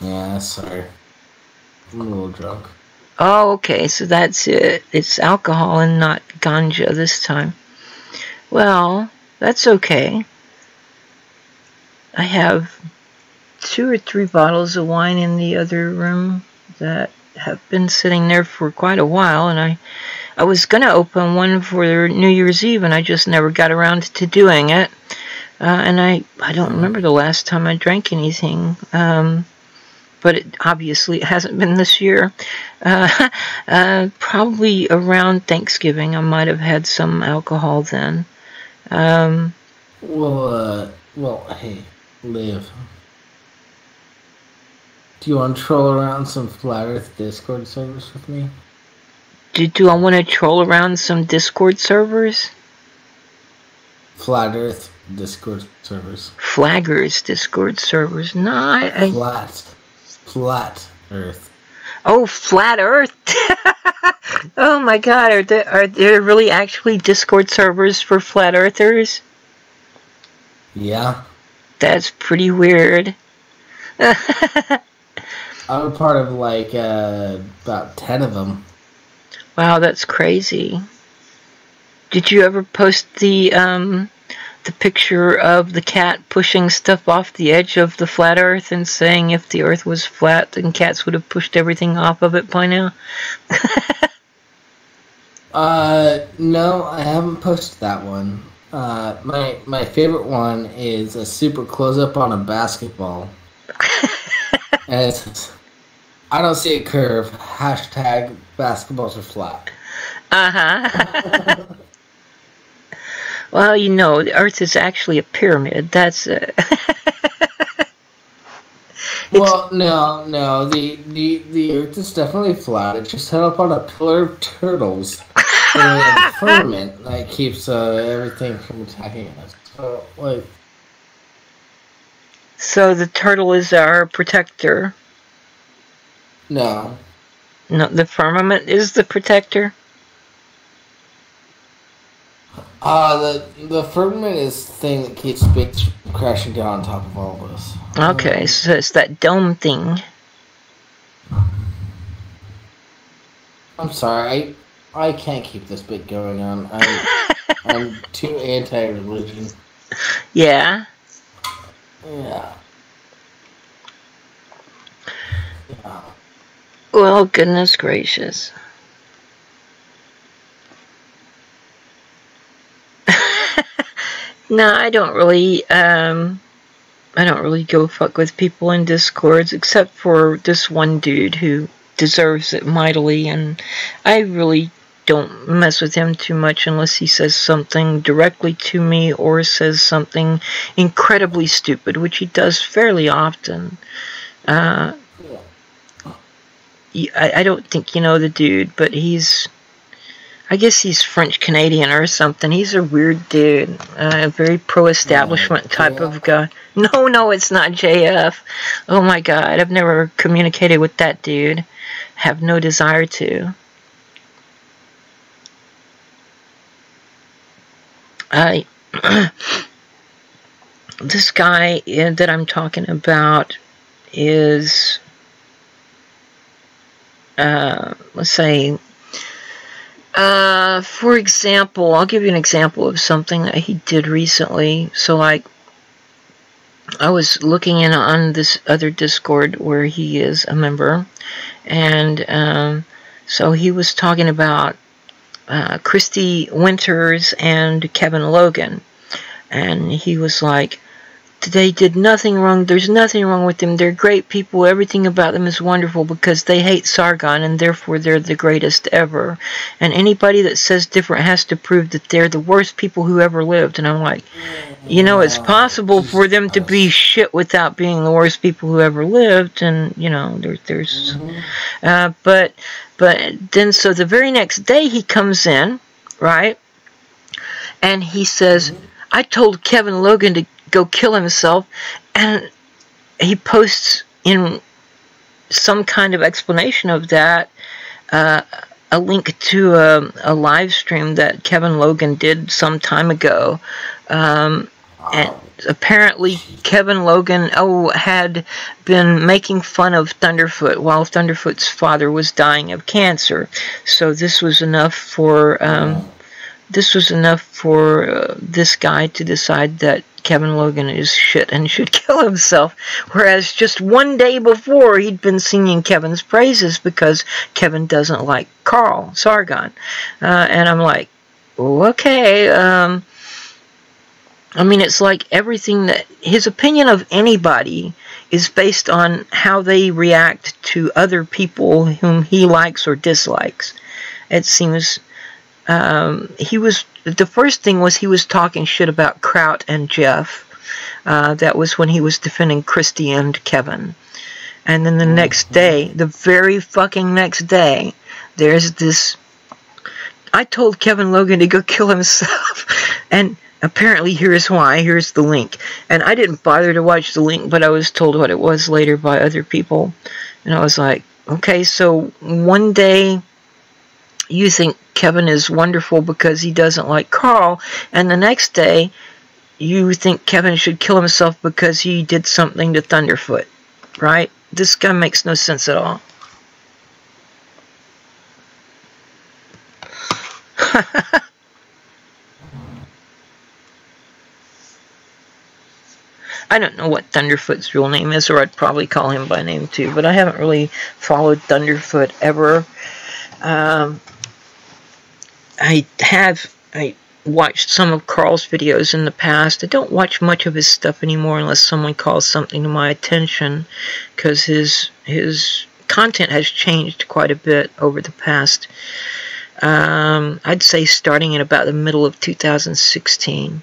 Yeah, sorry. I'm a little drunk. Oh, okay, so that's it. It's alcohol and not ganja this time. Well, that's okay. I have 2 or 3 bottles of wine in the other room that have been sitting there for quite a while, and I was going to open one for New Year's Eve, and I just never got around to doing it. And I don't remember the last time I drank anything, but obviously it hasn't been this year. Probably around Thanksgiving, I might have had some alcohol then. Well, hey, Liv. Do you want to troll around some Flat Earth Discord servers with me? Do I want to troll around some Discord servers? Flat Earth Discord servers. Flaggers Discord servers. No, Flat Earth. Oh, Flat Earth. Oh my God, are there really actually Discord servers for Flat Earthers? Yeah. That's pretty weird. I'm a part of like about 10 of them. Wow, that's crazy. Did you ever post the picture of the cat pushing stuff off the edge of the flat Earth and saying if the Earth was flat, then cats would have pushed everything off of it by now? No, I haven't posted that one. My favorite one is a super close-up on a basketball. And it says, I don't see a curve. Hashtag basketballs are flat. Uh-huh. Well, you know, the Earth is actually a pyramid. That's well, no. The Earth is definitely flat. It's just set up on a pillar of turtles. And a firmament that keeps everything from attacking us. So, like... So the turtle is our protector? No. No, the firmament is the protector? The firmament is the thing that keeps space crashing down on top of all of us. Okay, so it's that dome thing. I'm sorry, I can't keep this bit going on. I'm too anti-religion. Yeah? Yeah. Well, goodness gracious. No, I don't really go fuck with people in Discords, except for this one dude who deserves it mightily, and I really don't mess with him too much unless he says something directly to me or says something incredibly stupid, which he does fairly often. I don't think you know the dude, but I guess he's French-Canadian or something. He's a weird dude. A very pro-establishment type of guy. No, it's not JF. Oh my God, I've never communicated with that dude. Have no desire to. This guy that I'm talking about is, let's say, for example, I'll give you an example of something that he did recently. So, like, I was looking in on this other Discord where he is a member, and so he was talking about Christy Winters and Kevin Logan, and he was like, they did nothing wrong, there's nothing wrong with them, they're great people, everything about them is wonderful because they hate Sargon and therefore they're the greatest ever, and anybody that says different has to prove that they're the worst people who ever lived. And I'm like, you know, it's possible for them to be shit without being the worst people who ever lived, and you know, there's but then so the very next day he comes in, right, and he says, I told Kevin Logan to go kill himself, and he posts in some kind of explanation of that a link to a live stream that Kevin Logan did some time ago. And apparently Kevin Logan had been making fun of Thunderfoot while Thunderfoot's father was dying of cancer. So this was enough for this guy to decide that Kevin Logan is shit and should kill himself, whereas just one day before he'd been singing Kevin's praises because Kevin doesn't like Carl Sargon. And I'm like, okay, I mean, it's like everything that his opinion of anybody is based on how they react to other people whom he likes or dislikes. It seems the first thing was he was talking shit about Kraut and Jeff. That was when he was defending Christy and Kevin. And then the next day, the very fucking next day, there's this, I told Kevin Logan to go kill himself. And apparently here's why. Here's the link. And I didn't bother to watch the link, but I was told what it was later by other people. And I was like, okay, so one day you think Kevin is wonderful because he doesn't like Carl, and the next day you think Kevin should kill himself because he did something to Thunderfoot, right? This guy makes no sense at all. I don't know what Thunderfoot's real name is, or I'd probably call him by name too, but I haven't really followed Thunderfoot ever. I watched some of Carl's videos in the past. I don't watch much of his stuff anymore unless someone calls something to my attention, because his content has changed quite a bit over the past, I'd say starting in about the middle of 2016.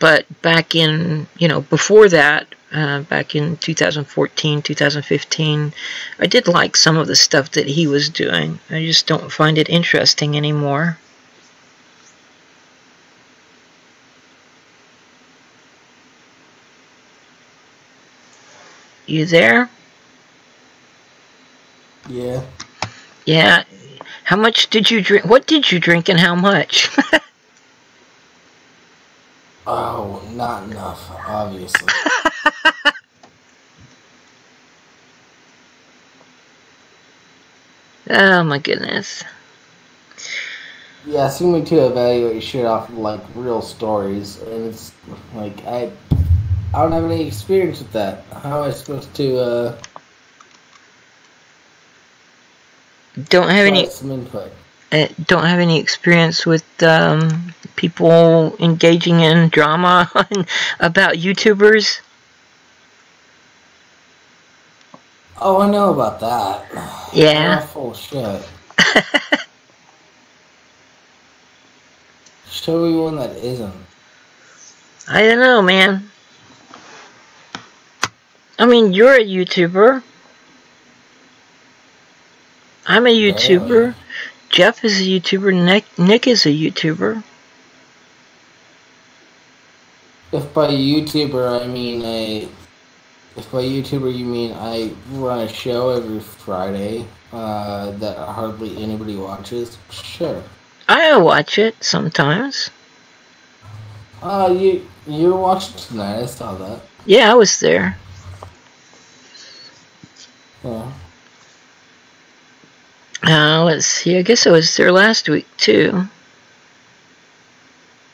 But back in, before that, back in 2014, 2015, I did like some of the stuff that he was doing. I just don't find it interesting anymore. You there? Yeah. Yeah. How much did you drink? What did you drink and how much? Oh, not enough, obviously. Oh my goodness. Yeah, seem to evaluate shit off of, like, real stories, and it's, like, I don't have any experience with that. How am I supposed to, Don't have any... some input? Don't have any experience with people engaging in drama about YouTubers? Oh, I know about that. Yeah. They're all full of shit. Show me one that isn't. I don't know, man. I mean, you're a YouTuber. I'm a YouTuber. Jeff is a YouTuber. Nick is a YouTuber. If by YouTuber you mean I run a show every Friday that hardly anybody watches, sure. I watch it sometimes. You were watching tonight. I saw that. Yeah, I was there. Yeah. Let's see. I guess I was there last week too,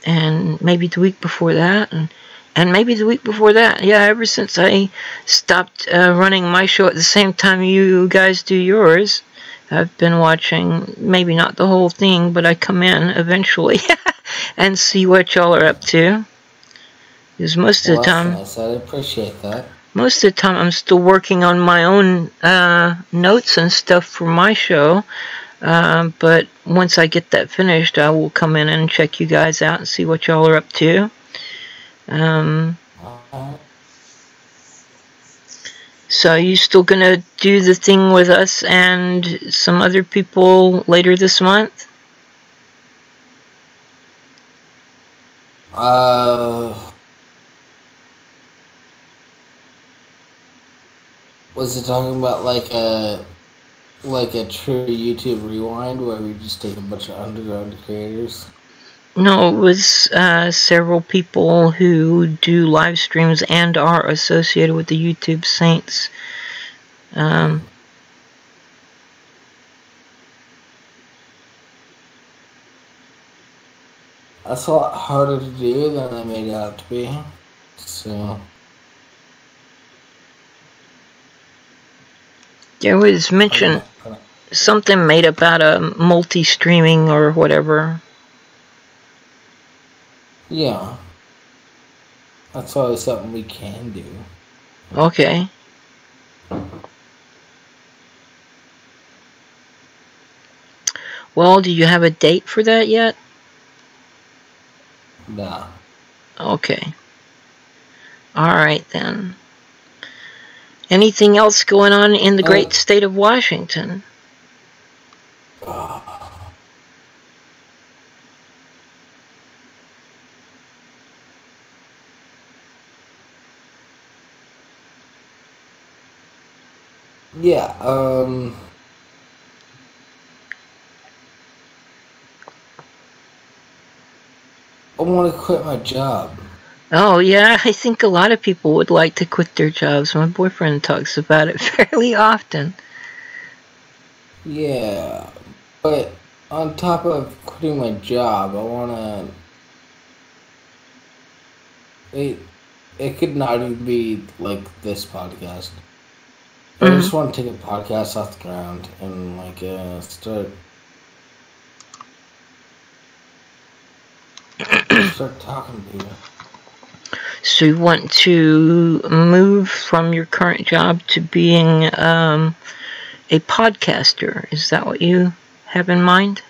and maybe the week before that, and maybe the week before that. Yeah, ever since I stopped running my show at the same time you guys do yours, I've been watching. Maybe not the whole thing, but I come in eventually and see what y'all are up to. Because most of the time, that's nice. I appreciate that. Most of the time I'm still working on my own notes and stuff for my show, but once I get that finished, I will come in and check you guys out and see what y'all are up to. So you still gonna do the thing with us and some other people later this month? Was it talking about like a like a true YouTube rewind where we just take a bunch of underground creators? No, it was several people who do live streams and are associated with the YouTube Saints. That's a lot harder to do than I made it out to be. So there was mention something made about a multi-streaming or whatever. yeah, that's always something we can do. Okay. Well, do you have a date for that yet? Nah. Okay. Alright then. Anything else going on in the great state of Washington? Yeah, I want to quit my job. Oh, yeah, I think a lot of people would like to quit their jobs. My boyfriend talks about it fairly often. Yeah, but on top of quitting my job, I want to... It could not even be like this podcast. I just want to take a podcast off the ground and like start talking to people. So you want to move from your current job to being a podcaster? Is that what you have in mind?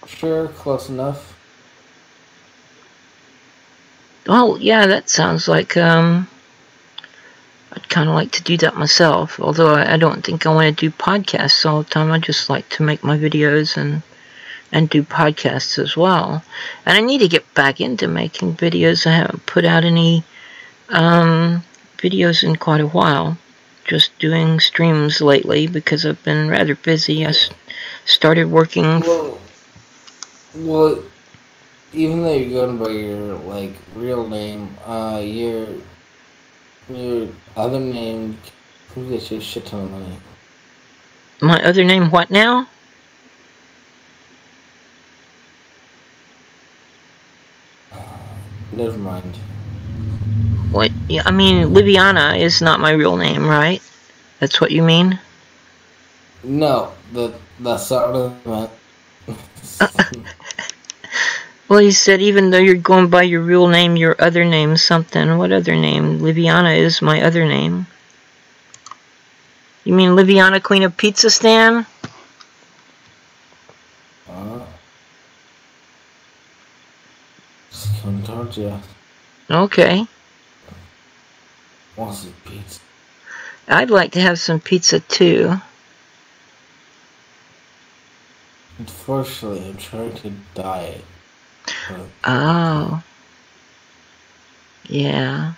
Sure, close enough. Well, yeah, that sounds like, I'd kind of like to do that myself, although I don't think I want to do podcasts all the time. I just like to make my videos and do podcasts as well. And I need to get back into making videos. I haven't put out any videos in quite a while. Just doing streams lately because I've been rather busy. I started working... Well, even though you're going by your, like, real name, your other name can get you a shit ton of money. My other name, what now? Never mind. What? Yeah, I mean, Liviana is not my real name, right? That's what you mean? No, that's not what I meant. Well, you said even though you're going by your real name, your other name something. What other name? Liviana is my other name. You mean Liviana, Queen of Pizza Stand? Just come towards you. Okay. Want some pizza? I'd like to have some pizza too. Unfortunately, I'm trying to diet. Oh. Yeah.